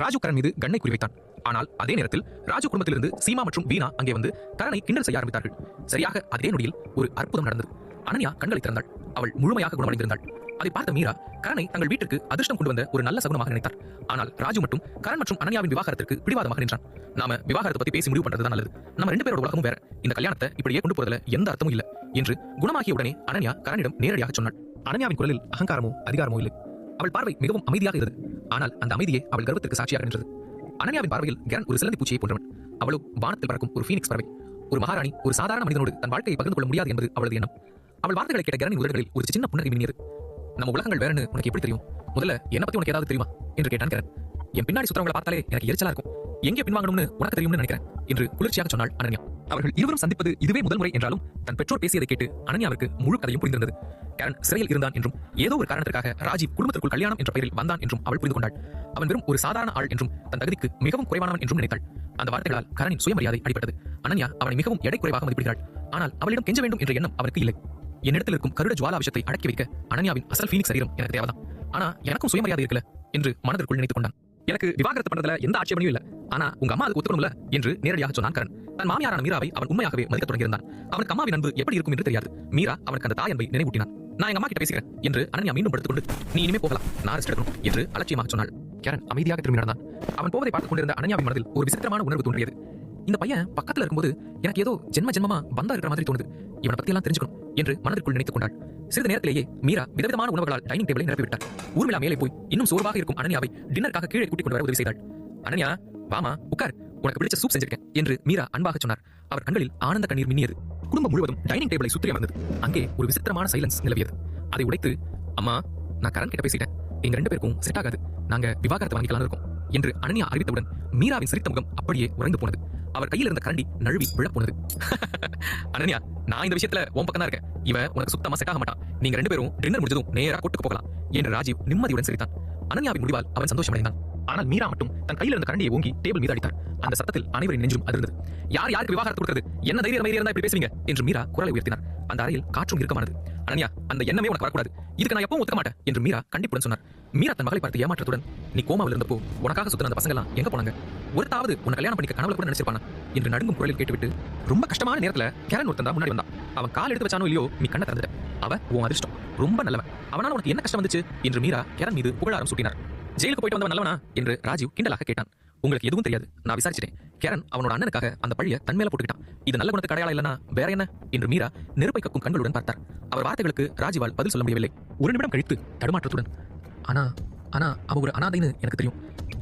ராஜு கரண் மீது கண்ணை குறிவைத்தான். ஆனால் அதே நேரத்தில் ராஜு குடும்பத்திலிருந்து சீமா மற்றும் வீணா அங்கே வந்து கரனை கிண்டல் செய்ய ஆரம்பித்தார்கள். சரியாக அதே நொடியில் ஒரு அற்புதம் நடந்தது. அனன்யா கண்களை திறந்தாள். அவள் முழுமையாக குணமடைந்திருந்தாள். அதை பார்த்த மீரா கரனை தங்கள் வீட்டுக்கு அதிர்ஷ்டம் கொண்டு வந்த ஒரு நல்ல சகுனமாக நினைத்தார். ஆனால் ராஜு மட்டும் கரண் மற்றும் அனன்யாவின் விவாகரத்திற்கு பிடிவாதமாக நின்றான். நாம விவாகரத்தை பத்தி பேசி முடிவு பண்றதுதான் நல்லது. நம்ம 2 பேரோட உலகமும் வேற. இந்த கல்யாணத்தை இப்படியே கொண்டு போறதுல எந்த அர்த்தமும் இல்ல என்று குணமாகிய உடனே அனன்யா கரனிடம் நேரடியாக சொன்னாள். அனன்யாவின் குரலில் அகங்காரமோ அதிகாரமோ இல்லை. அவள் பார்வை மிகவும் அமைதியாக இருந்தது. ஆனால் அந்த அமைதியே அவள் கர்வத்திற்கு சாட்சியாக நின்றது. அனன்யாவின் பார்வையில் கரண் ஒரு சிலந்தி பூச்சியை போன்றவன். அவளோ வானத்தில் பறக்கும் ஒரு ஃபீனிக்ஸ் பறவை. ஒரு மகாராணி ஒரு சாதாரண மனிதனோடு தன் வாழ்க்கையை பகிர்ந்து கொள்ள முடியாது என்பது அவளது எண்ணம். அவள் வார்த்தைகளை கேட்ட கரனின் உதடுகளில் ஒரு சின்ன புன்னகை மின்னியது. நம்ம உலகங்கள் வேறன்னு உனக்கு எப்படி தெரியும்? முதல்ல என்ன பத்தி உனக்கு ஏதாவது தெரியுமா என்று கேட்டான் கரண். என் பின்னாடி சுத்தவங்களை பார்த்தாலே எனக்கு எரிச்சலா இருக்கும். எங்கே பின்வாங்கணும்னு உனக்கு தெரியும்னு நினைக்கிறேன் என்று குளிர்ச்சியாக சொன்னாள் அனன்யா. அவர்கள் இருவரும் சந்திப்பது இதுவே முதல் முறை என்றாலும் தன் பெற்றோர் பேசியதை கேட்டு அனன்யாவிற்கு முழு கதையும் புரிந்திருந்தது. கரண் சிறையில் இருந்தான் என்றும் ஏதோ ஒரு காரணத்திற்காக ராஜீவ் குடும்பத்திற்குள் கல்யாணம் என்ற பெயரில் வந்தான் என்றும் அவள் புரிந்து கொண்டாள். அவன் வெறும் ஒரு சாதாரண ஆள் என்றும் தன் தகுதிக்கு மிகவும் குறைவானவன் என்றும் நினைத்தாள். அந்த வார்த்தைகளால் கரணின் சுயமரியாதை அடிபட்டது. அனன்யா அவனை மிகவும் எடை குறைவாக மதிப்பிடுகிறாள். ஆனால் அவளிடம் கெஞ்ச வேண்டும் என்ற எண்ணம் அவருக்கு இல்லை. என்னிடத்தில் இருக்கும் கருட ஜுவாலா விஷயத்தை அடக்கி வைக்க அனன்யாவின் அசல் ஃபீனிக்ஸ் சரீரம் எனக்கு தேவைதான். ஆனா எனக்கும் சுயமரியாதை இருக்கல என்று மனதிற்குள் நினைத்துக் கொண்டான். எனக்கு விவாகரத்து பண்றதுல எந்த ஆட்சேபனையும் இல்ல. ஆனா உங்க அம்மா அது ஒத்துக்கணும்ல என்று நேரடியாக சொன்னான் கரண். தன் மாமியாரான மீராவை அவன் உண்மையாகவே மதிக்க தொடங்கியிருந்தான். அவனுக்கு அம்மாவின் அன்பு எப்படி இருக்கும் என்று தெரியாது. மீரா அவனுக்கு அந்த தாய் அன்பை நினைவூட்டினான். நான் எங்க அம்மா கிட்ட பேசுகிறேன் என்று அனன்யா மீண்டும் படுத்துக்கொண்டு நீ இனிமே போகலாம், நான் ரெஸ்ட் எடுக்கணும் என்று அலட்சியமாக சொன்னாள். கரண் அமைதியாக திரும்பி நடந்தான். அவன் போவதை பார்த்துக் கொண்டிருந்த அனன்யாவின் மனதில் ஒரு விசித்திரமான உணர்வு தோன்றியது. இந்த பையன் பக்கத்துல இருக்கும்போது எனக்கு ஏதோ ஜென்மமா பந்தா இருக்கிற மாதிரி தோணுது. இவனை பத்தி எல்லாம் தெரிஞ்சுக்கணும் என்று மனதிற்குள் நினைத்துக் கொண்டாள். சிறிது நேரத்திலேயே மீரா விதவிதமான உணவுகளால் டைனிங் டேபிளை நிரப்பிவிட்டார். ஊர்மிளா மேலே போய் இன்னும் சோர்வாக இருக்கும் அனன்யாவை டின்னருக்காக கீழே கூட்டிக் கொண்டு வர உதவி செய்தாள். அனன்யா வாமா உட்கார், உனக்கு பிடிச்ச சூப் செஞ்சிருக்கேன் என்று மீரா அன்பாக சொன்னார். அவர் கண்களில் ஆனந்த கண்ணீர் மின்னியது. குடும்பம் முழுவதும் டைனிங் டேபிளை சுற்றி அமர்ந்தது. அங்கே ஒரு விசித்திரமான சைலன்ஸ் நிலவியது. அதை உடைத்து அம்மா நான் கரண் கிட்ட பேசிட்டேன், எங்க 2 பேருக்கும் செட் ஆகாது, நாங்க விவாகரத்தை வாங்கிக்கலாம் இருக்கோம் என்று அனன்யா அறிவித்தவுடன் மீராவின் சிரித்த முகம் அப்படியே உறைந்து போனது. அவர் கையில் இருந்த கரண்டி நழுவி விழப்போனது. அனன்யா நான் இந்த விஷயத்துல உன் பக்கம் தான் இருக்கேன். இவன் உனக்கு சுத்தமா செட் ஆக மாட்டான். நீங்க 2 பேரும் டின்னர் முடிஞ்சதும் நேரா கூட்டுக்கு போகலாம் என்று ராஜீவ் நிம்மதியுடன் சிரித்தான். அனன்யாவின் முடிவால் அவன் சந்தோஷமடைந்தான். ஆனால் மீரா மட்டும் தன் கையில் இருந்த கரண்டியை ஓங்கி டேபிள் மீது அடித்தார். அந்த சத்தத்தில் அனைவரின் நெஞ்சும் அதிர்ந்தது. யார் யாருக்கு விவாகரத்து கொடுக்கிறது? என்ன தைரியம் இருந்தா இப்படி பேசுவீங்க என்று மீரா குரலை உயர்த்தினார். அந்த அறையில் காற்றும் இறுக்கமானது. அனன்யா அந்த எண்ணமே உனக்கு வரக்கூடாது, இதுக்கு நான் எப்பவும் ஒத்துக்க மாட்டேன் என்று மீரா கண்டிப்புடன் சொன்னார். மீரா தன் மகளை பார்த்து ஏமாற்றத்துடன் நீ கோமாவில் இருந்தப்போ உனக்காக சுத்தின அந்த பசங்க எல்லாம் எங்க போனாங்க? ஒருத்தாவது உன்னை கல்யாணம் பண்ணிக்க கனவுல கூட நினைச்சிருப்பானா என்று நடுங்கும் குரலில் கேட்டுவிட்டு ரொம்ப கஷ்டமான நேரத்துல கரண் ஒருத்தன் தான் முன்னாடி வந்தான். அவன் கால் எடுத்து வச்சானோ இல்லையோ நீ கண்ணை திறந்துட்ட. அவன் உன் அதிர்ஷ்டம், ரொம்ப நல்லவன். அவனால உனக்கு என்ன கஷ்டம் வந்துச்சு என்று மீரா கரண் மீது புகழாரம் சூட்டினார். ஜெயிலுக்கு போயிட்டு வந்தவன் நல்லவனா என்று ராஜீவ் கிண்டலாக கேட்டான். உங்களுக்கு எதுவும் தெரியாது, நான் விசாரிச்சிட்டேன். கரண் அவனோட அண்ணனுக்காக அந்த பழிய தன்மேல போட்டுக்கிட்டான். இது நல்ல குணத்துக்கு அடையாளம் இல்லனா வேற என்ன என்று மீரா நெருப்பை கக்கும் கண்களுடன் பார்த்தார். அவர் வார்த்தைகளுக்கு ராஜீவால் பதில் சொல்ல முடியவில்லை. ஒரு நிமிடம் கழித்து தடுமாற்றத்துடன் ஆனா ஆனா அவ ஒரு அனாதைன்னு எனக்கு தெரியும்.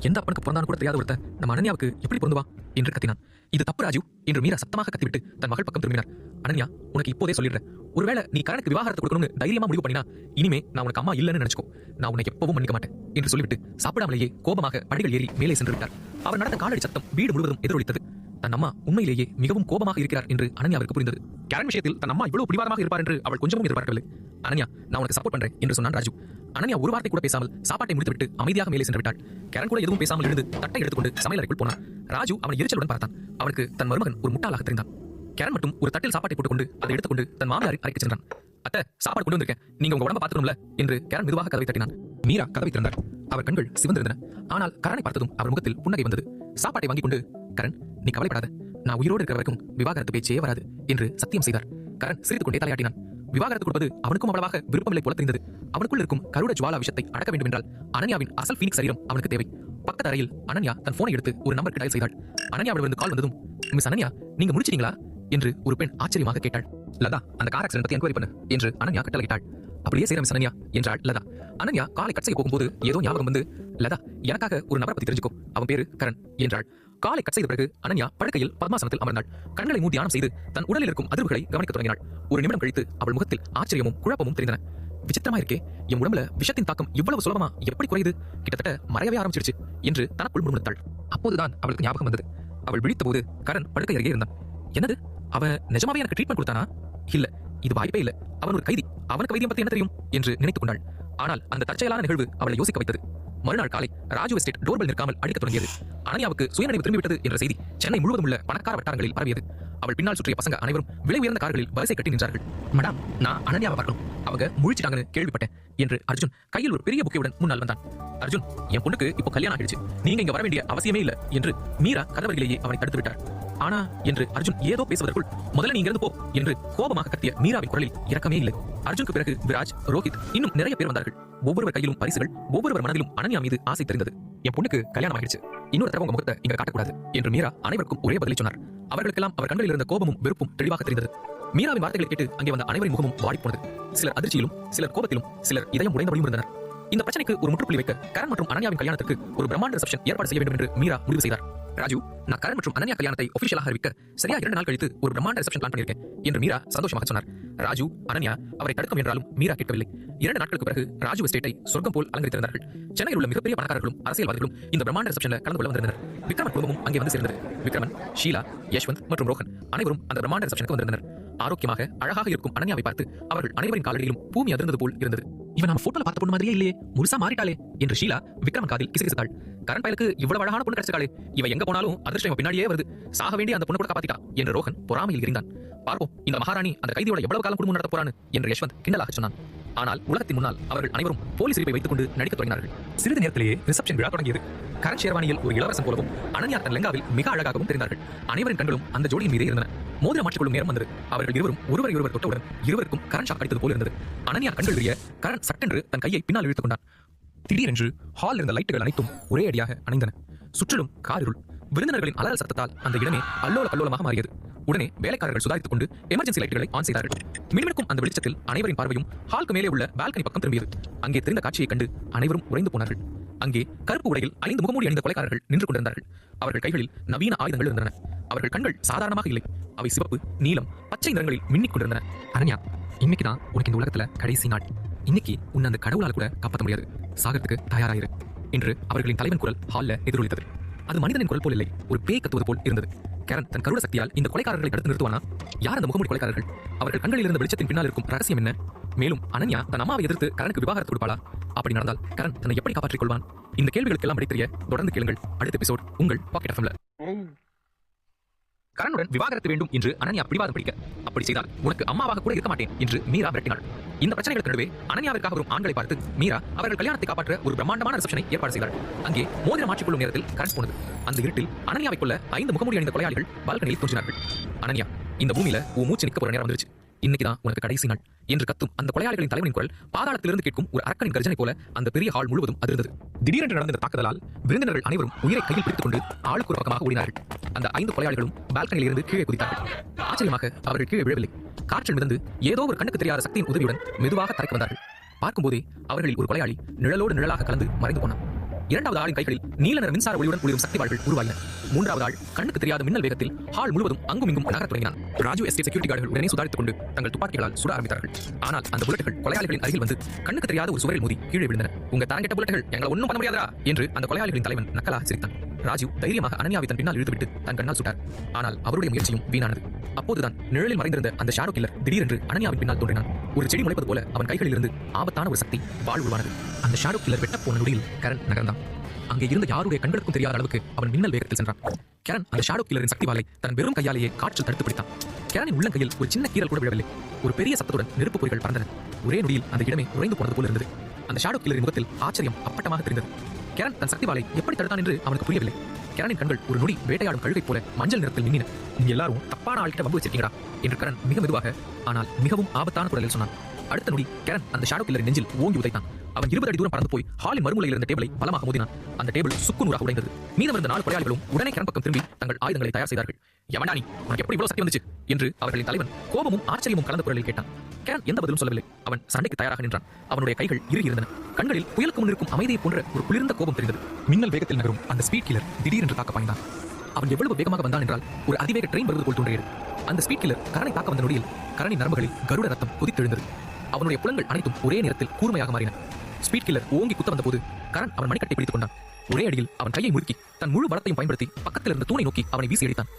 எந்த அப்பனுக்கு பிறந்தான்னு கூட தெரியாத ஒருத்த நம்ம அனன்யாவுக்கு எப்படி பொருந்துவா என்று கத்தினான். இது தப்பு ராஜீவ் என்று மீரா சத்தமாக கத்திவிட்டு தன் மகள் பக்கம் திரும்பினார். அனன்யா உனக்கு இப்போதே சொல்லிடுறேன், ஒருவேளை நீ கரனுக்கு விவாகரத்து கொடுக்கணும்னு தைரியமா முடிவு பண்ணினா இனிமே நான் உனக்கு அம்மா இல்லைன்னு நினைச்சுக்கோ. நான் உன்னை எப்பவும் மன்னிக்க மாட்டேன் என்று சொல்லிவிட்டு சாப்பிடாமலேயே கோபமாக படிகள் ஏறி மேலே சென்று விட்டார். அவர் நடந்த காலடி சத்தம் வீடு முழுவதும் எதிரொலித்தது. தன் அம்மா உண்மையிலேயே மிகவும் கோபமாக இருக்கிறார் என்று அனன்யாவிற்கு புரிந்தது. கரண் விஷயத்தில் தன் அம்மா இவ்வளவு பிடிவாதமாக இருப்பார் என்று அவள் கொஞ்சமும் எதிர்பார்க்கவில்லை. அனன்யா நான் உனக்கு சப்போர்ட் பண்றேன் என்று சொன்னான் ராஜு. அனன்யா ஒரு வார்த்தை கூட பேசாமல் சாப்பாட்டை முடித்துவிட்டு அமைதியாக மேலே சென்று விட்டாள். கரண் கூட எதுவும் பேசாமல் எழுந்து தட்டை எடுத்துக்கொண்டு சமையல் அறைக்குள் போனான். ராஜு அவனை எரிச்சலுடன் பார்த்தான். அவனுக்கு தன் மருமகன் ஒரு முட்டாளாக தெரிந்தான். கரண் மட்டும் ஒரு தட்டில் சாப்பாட்டை போட்டுக்கொண்டு அதை எடுத்துக்கொண்டு தன் மாமியாரை அறைக்கு சென்றான். அத்தை சாப்பாடு கொண்டு வந்திருக்கேன், நீங்க உங்க உடம்ப பார்த்துக்கணும்ல என்று கரண் மெதுவாக கதவை தட்டினான். மீரா கதவை திறந்தார். அவர் கண்கள் சிவந்திருந்தன. ஆனால் கரனை பார்த்ததும் அவர் முகத்தில் புன்னகை வந்தது. சாப்பாட்டை வாங்கிக் கொண்டு கரண் நீ கவலைப்படாத, நான் உயிரோடு இருக்கிற வரைக்கும் விவாகரத்து பேச்சே வராது என்று சத்தியம் செய்தார். கரண் சிரித்துக் கொண்டே தலையாட்டினான். விவாகரத்து கொடுப்பது அவனுக்கும் அவ்வளவாக விருப்பமில்லை போல தெரிந்தது. அவனுக்குள் இருக்கும் கருட ஜுவாலா விஷயத்தை அடக்க வேண்டும் என்றால் அனன்யாவின் அசல் ஃபீனிக்ஸ் சரீரம் அவனுக்கு தேவை. பக்கத்து அறையில் அனன்யா தன் போனை எடுத்து ஒரு நம்பருக்கு டயல் செய்தாள். அனன்யாவிடமிருந்து கால் வந்ததும் மிஸ் அனன்யா நீங்க முடிச்சிட்டீங்களா என்று ஒரு பெண் ஆச்சரியமாக கேட்டாள். லதா அந்த கார் ஆக்சிடென்ட் பத்தி என்கொயரி பண்ணு என்று அனன்யா கட்டளையிட்டாள். அப்படியே செய்ற மிஸ் அனன்யா என்றாள் லதா. அனன்யா காலை கட் செய்ய போகும்போது ஏதோ ஞாபகம் வந்து லதா எனக்காக ஒரு நபரை பத்தி தெரிஞ்சுக்கோ, அவன் பேரு கரண் என்றாள். காலை கட் செய்த பிறகு அனன்யா படுக்கையில் பத்மாசனத்தில் அமர்ந்தாள். கண்களை மூடி தியானம் செய்து தன் உடலில் இருக்கும் அதிர்வுகளை கவனிக்க தொடங்கினாள். ஒரு நிமிடம் கழித்து அவள் முகத்தில் ஆச்சரியமும் குழப்பமும் தெரிந்தன. விசித்திரமா இருக்கே, என் உடம்புல விஷத்தின் தாக்கம் இவ்வளவு சுலபமா எப்படி குறையுது, கிட்டத்தட்ட மறையவே ஆரம்பிச்சிருச்சு என்று தனக்குள் முணுமுணுத்தாள். அப்போதுதான் அவளுக்கு ஞாபகம் வந்தது. அவள் விழித்த போது கரண் படுக்கை அருகே இருந்தான். என்னது, அவன் நிஜமாவே எனக்கு ட்ரீட்மெண்ட் கொடுத்தானா? இல்ல, இது வாய்ப்பே இல்ல, அவன் ஒரு கைதி, அவனுக்கு வைத்தியம் பத்தி என்ன தெரியும் என்று நினைத்துக் கொண்டாள். ஆனால் அந்த தற்செயலான நிகழ்வு அவளை யோசிக்க வைத்தது. மறுநாள் காலை ராஜு எஸ்டேட் டோர்பெல் நிற்காமல் அடிக்க தொடங்கியது. அனன்யாவுக்கு சுயநினைவு திரும்பிவிட்டது என்ற செய்தி சென்னை முழுவதும் உள்ள பணக்கார வட்டாரங்களில் பரவியது. அவள் பின்னால் சுற்றிய பசங்க அனைவரும் விலை உயர்ந்த கார்களில் வரிசை கட்டி நின்றார்கள். மேடம், நான் அனன்யாவை பார்க்கணும், அவங்க முழிச்சிட்டாங்கன்னு கேள்விப்பட்டேன் என்று அர்ஜுன் கையில் ஒரு பெரிய புக்கையுடன் முன்னால் வந்தான். அர்ஜுன், என் பொண்ணுக்கு இப்போ கல்யாணம் ஆகிடுச்சு, நீங்க இங்க வர வேண்டிய அவசியமே இல்லை என்று மீரா கதவருகிலேயே அவனை தடுத்து விட்டார். ஆனா என்று அர்ஜுன் ஏதோ பேசுவதற்குள் முதல்ல நீ இங்கிருந்து போ என்று கோபமாக கத்திய மீராவின் குரலில் இரக்கமே இல்லை. அர்ஜுனுக்கு பிறகு விராஜ், ரோஹித், இன்னும் நிறைய பேர் வந்தார்கள். ஒவ்வொருவர் கையிலும் பரிசுகள், ஒவ்வொருவர் மனதிலும் அனன்யா மீது ஆசை தெரிந்தது. என் பொண்ணுக்கு கல்யாணம் ஆகிடுச்சு, இன்னொரு தடவை உங்க முகத்தை இங்க காட்டக்கூடாது என்று மீரா அனைவருக்கும் ஒரே பதிலை சொன்னார். அவர்களுக்கெல்லாம் அவர் கண்களில் இருந்த கோபமும் வெறுப்பும் தெளிவாக தெரிந்தது. மீராவின் வார்த்தைகளை கேட்டு அங்கே வந்த அனைவரின் முகமும் வாடிப்போனது. சிலர் அதிர்ச்சியிலும், சிலர் கோபத்திலும், சிலர் இதயம் உடைந்தபடியும் இருந்தனர். இந்த பிரச்சனைக்கு ஒரு முற்றுப்புள்ளி வைக்க கரண் மற்றும் அனன்யாவின் கல்யாணத்துக்கு ஒரு பிரம்மாண்ட ரிசப்ஷன் ஏற்பாடு செய்ய வேண்டும் என்று மீரா முடிவு செய்தார். ராஜு, நான் கரண் மற்றும் அனன்யா கல்யாணத்தை ஒபிஷியலாக அறிவிக்க சரியா 2 நாள் கழித்து ஒரு பிரம்மாண்ட ரிசப்ஷன் பிளான் பண்ணியிருக்கேன் என்று மீரா சந்தோஷமாக சொன்னார். ராஜு, அனன்யா அவரை தடுக்கும் என்றாலும் மீரா கேட்கவில்லை. 2 நாட்களுக்கு பிறகு ராஜு எஸ்டேட்டை சொர்க்கம் போல் அலங்கரித்திருந்தார்கள். சென்னையில் உள்ள மிகப்பெரிய பணக்காரர்களும் அரசியல்வாதிகளும் இந்த பிரம்மாண்ட ரிசப்ஷனில் கலந்து கொள்ள வந்திருந்தனர். விக்ரமன் குடும்பமும் அங்கே வந்து சேர்ந்தது. விக்ரமன், ஷீலா, யஷ்வந்த் மற்றும் ரோஹன் அனைவரும் அந்த பிரம்மாண்ட ரிசப்ஷனுக்கு வந்திருந்தனர். ஆரோக்கியமாக அழகாக இருக்கும் அனன்யாவை பார்த்து அவர்கள் அனைவரின் காலடியிலும் பூமி அதிர்ந்தது போல் இருந்தது. இவன் நம்ம போட்டோல பார்த்த பொண்ணு மாதிரியே இல்லையே, முழுசா மாறிட்டாளே என்று ஷீலா விக்ரமன் காதில் கிசுகிசுத்தாள். கரண் பயலுக்கு இவ்வளவு அழகான பொண்ணு கிடைச்சிட்டாளே, இவ எங்க போனாலும் அதிர்ஷ்டம் பின்னாடியே வருது, சாக வேண்டிய அந்த பொண்ணு கூட காப்பாத்திட்டா என்று ரோஹன் பொறாமையில் இருந்தான். பார்ப்போம் இந்த மகாராணி அந்த கைதியோட எவ்வளவு காலம் குடும்பம் நடத்த போறான்னு என்று யஷ்வந்த் கிண்டலாக சொன்னான். ஆனால் உலகத்தின் முன்னால் அவர்கள் அனைவரும் போலீஸ் சிரிப்பை வைத்துக் கொண்டு நடிக்க தொடங்கினார்கள். சிறிது நேரத்திலேயே ரிசப்ஷன் விழா தொடங்கியது. கரண் ஷேர்வானியில் ஒரு இளவரசன் போலவும் அனன்யா தன் லெங்காவில் மிக அழகாகவும் தெரிந்தார்கள். அனைவரின் கண்களும் அந்த ஜோடியின் மீதே இருந்தன. மோதிரம் மாற்றிக்கொள்ளும் நேரம் வந்தது. அவர்கள் இருவரும் ஒருவரை ஒருவர் தொட்டவுடன் இருவருக்கும் கரண் ஷாக் அடித்தது போல் இருந்தது. அனன்யா கண்கள் விரிய கரண் சட்டென்று தன் கையை பின்னால் இழுத்துக் கொண்டான். திடீரென்று ஹால் இருந்த லைட்டுகள் அனைத்தும் ஒரே அடியாக அணைந்தன. சுற்றிலும் காரிருள். விருந்தினர்களின் அலறல் சத்தத்தால் அந்த இடமே அல்லோல கல்லோலமாக மாறியது. உடனே வேலைக்காரர்கள் சுதாரித்துக் கொண்டு எமர்ஜென்சி லைட்டுகளை ஆன் செய்தார்கள். மின்மினுக்கும் அந்த வெளிச்சத்தில் அனைவரின் பார்வையும் ஹாலுக்கு மேலே உள்ள பால்கனி பக்கம் திரும்பியது. அங்கே தெரிந்த காட்சியைக் கண்டு அனைவரும் உறைந்து போனார்கள். அங்கே கருப்பு உடையில் 5 முகமூடி அணிந்த கொலைக்காரர்கள் நின்று கொண்டிருந்தார்கள். அவர்கள் கைகளில் நவீன ஆயுதங்கள் இருந்தன. அவர்கள் கண்கள் சாதாரணமாக இல்லை, அவை சிவப்பு, நீலம், பச்சை நிறங்களில் மின்னிக் கொண்டிருந்தன. அனன்யா, இன்னைக்கு தான் உனக்கு இந்த உலகத்துல கடைசி நாள். இன்னைக்கு உன்னை அந்த கடவுளால் கூட காப்பாற்ற முடியாது, சாகத்துக்கு தயாராயிரு என்று அவர்களின் தலைவன் குரல் ஹால்ல எதிரொலித்தது. அது மனிதனின் குரல் போல் இல்லை, ஒரு பேய் கத்துவது போல் இருந்தது. கரண் தன் கருட சக்தியால் இந்த கொலைக்காரர்களை தடுத்து நிறுத்துவானா? யார் அந்த முகமூடி கொலைக்காரர்கள்? அவர்கள் கண்களில் இருந்த வெளிச்சத்தின் பின்னால் இருக்கும் ரகசியம் என்ன? மேலும் அனன்யா தன் அம்மாவை எதிர்த்து கரனுக்கு விவாகரத்து கொடுப்பாளா? அப்படி நடந்தால் கரண் தன்னை எப்படி காப்பாற்றிக் கொள்வான்? இந்த கேள்விகளுக்கெல்லாம் விடை தெரிய தொடர்ந்து கேளுங்கள் அடுத்த எபிசோட் உங்கள் பாக்கெட் எஃப்எம்ல. கரனுடன் விவாகரத்து வேண்டும் என்று அனன்யா பிடிவாதம் பிடிக்க, அப்படி செய்தால் உனக்கு அம்மாவாக கூட இருக்க மாட்டேன் என்று மீரா விரட்டினாள். இந்த பிரச்சனைகளுக்கு நடுவே அனன்யாவிற்காக வரும் ஆண்களை பார்த்து மீரா அவர்கள் கல்யாணத்தை காப்பாற்ற ஒரு பிரம்மாண்டமான ரிசப்ஷனை ஏற்பாடு செய்தாள். அங்கே மோதிரம் மாற்றிக்கொள்ளும் நேரத்தில் கரண் போனது. அந்த இருட்டில் அனன்யாவை கொள்ள 5 முகமூடி அணிந்த கொலையாளிகள் பால்கனியில் தோன்றினார்கள். அனன்யா, இந்த பூமியில உன் மூச்சு நிற்க போற நேரம் வந்துருச்சு, இன்னைக்குதான் உனக்கு கடைசி நாள் என்று கத்தும் அந்த கொலையாளிகளின் தலைவனின் குரல் பாதாளத்திலிருந்து கேட்கும் ஒரு அரக்கனின் கர்ஜனை போல அந்த பெரிய ஹால் முழுவதும் அதிர்ந்தது. திடீரென்று நடந்த இந்த தாக்குதலால் விருந்தினர்கள் அனைவரும் உயிரை கையில் பிடித்துக் கொண்டு ஆளுக்கு ஒரு பக்கமாக ஓடினார்கள். அந்த 5 கொலையாளிகளும் பால்கனியில் இருந்து கீழே குதித்தார்கள். ஆச்சரியமாக அவர்கள் கீழே விழவில்லை. காற்றில் மிதந்து ஏதோ ஒரு கண்ணுக்கு தெரியாத சக்தியின் உதவியுடன் மெதுவாக தரைக்கு வந்தார்கள். பார்க்கும்போதே அவர்களில் ஒரு கொலையாளி நிழலோடு நிழலாக கலந்து மறைந்து போனான். 2வது ஆளின் கைகளில் நீல நிற மின்சார ஒளியுடன் ஒளிரும் சக்தி வாள்கள் உருவாயின. 3வது ஆள் கண்ணுக்கு தெரியாத மின்னல் வேகத்தில் ஹால் முழுவதும் அங்கும் இங்கும் நகரத் தொடங்கினான். ராஜு எஸ்டேட் செக்யூரிட்டி கார்டுகள் உடனே சுதாரித்துக் கொண்டு தங்கள் துப்பாக்கிகளால் சுட ஆரம்பித்தார்கள். ஆனால் அந்த புல்லட்டுகள் கொலையாளிகளின் அருகில் வந்து கண்ணுக்கு தெரியாத ஒரு சுவரில் மோதி கீழே விழுந்தன. உங்க தரங்கெட்ட புல்லட்டுகள் எங்களை ஒன்றும் பண்ண முடியாதா என்று அந்த கொலையாளிகளின் தலைவன் நக்கலாக சிரித்தான். ராஜு தைரியமாக அனன்யாவை தன் பின்னால் இழுத்துவிட்டு தன் கண்ணால் சுட்டார். ஆனால் அவருடைய முயற்சியும் வீணானது. அப்போதுதான் நிழலில் மறைந்திருந்த அந்த ஷாடோ கில்லர் திடீரென்று அனன்யாவின் பின்னால் தோன்றினான். ஒரு செடி முளைப்பது போல அவன் கைகளில் இருந்து ஆபத்தான ஒரு சக்தி வாழ் உருவானது. அந்த ஷாடோ கில்லர் வெட்ட போன நொடியில் கரண் நகர்ந்தான். அங்கே இருந்த யாருடைய கண்களுக்கும் தெரியாத அளவுக்கு அவன் மின்னல் வேகத்தில் சென்றான். கரண் அந்த ஷாடோ கில்லரின் சக்தி வாளை தன் வெறும் கையாலேயே காற்றில் தடுத்து பிடித்தான். கரணின் உள்ளங்கையில் ஒரு சின்ன கீறல் கூட விழவில்லை. ஒரு பெரிய சத்தத்துடன் நெருப்பு பொறிகள் பறந்தன. ஒரே நொடியில் அந்த இடமே உறைந்து போனது போல இருந்தது. அந்த ஷாடோ கில்லரின் முகத்தில் ஆச்சரியம் அப்பட்டமாக தெரிந்தது. கரண் தன் சக்தி வாளை எப்படி தடுத்தான் என்று அவனுக்கு புரியவில்லை. கரணின் கண்கள் ஒரு நொடி வேட்டையாடும் கழுகை போல மஞ்சள் நிறத்தில் மின்னின. நீங்க எல்லாரும் தப்பான ஆள்கிட்ட வம்பு வச்சிருக்கீங்களா என்று கரண் மிக மெதுவாக ஆனால் மிகவும் ஆபத்தான குரலில் சொன்னான். அடுத்த நொடி கரண் அந்த ஷாடோ கில்லரின் நெஞ்சில் ஓங்கி உதைத்தான். அவன் 20 அடி தூரம் பறந்து போய் ஹாலின் மறுமுலையில் இருந்த டேபிளை பலமாக மோதினான். அந்த டேபிள் சுக்குநூறாக உடைந்தது. மீதமிருந்த 4 கொலையாளிகளும் உடனே கரண் பக்கம் திரும்பி தங்கள் ஆயுதங்களை தயார் செய்தார்கள். யமண்டானி, உனக்கு எப்படி இவ்வளவு சக்தி வந்துச்சு என்று அவர்களின் தலைவன் கோபமும் ஆச்சரியமும் கலந்த குரலில் கேட்டான். கரண் எந்த பதிலும் சொல்லவில்லை. அவன் சண்டைக்கு தயாராக நின்றான். அவனுடைய கைகள் இறுகி இருந்தன. கண்களில் புயலுக்கு முன் இருக்கும் அமைதியை போன்ற ஒரு குளிர்ந்த கோபம் தெரிந்தது. மின்னல் வேகத்தில் நகரும் அந்த ஸ்பீட் கில்லர் திடீரென்று தாக்க பாய்ந்தான். அவன் எவ்வளவு வேகமாக வந்தான் என்றால் ஒரு அதிவேக ட்ரெயின் வருவது போல் தோன்றியது. அந்த ஸ்பீட் கில்லர் கரனை தாக்க வந்த நொடியில் கரணின் நரம்புகளில் கருட ரத்தம் கொதித்தெழுந்தது. அவனுடைய புலன்கள் அனைத்தும் ஒரே நேரத்தில் கூர்மையாக மாறின. ஸ்பீட் கில்லர் ஓங்கி குத்த வந்த போது கரண் அவன் மணிக்கட்டை பிடித்துக் கொண்டான். ஒரே அடியில் அவன் கையை முறுக்கி தன் முழு பலத்தையும் பயன்படுத்தி பக்கத்தில் இருந்த தூணை நோக்கி அவனை வீசி அடித்தான்.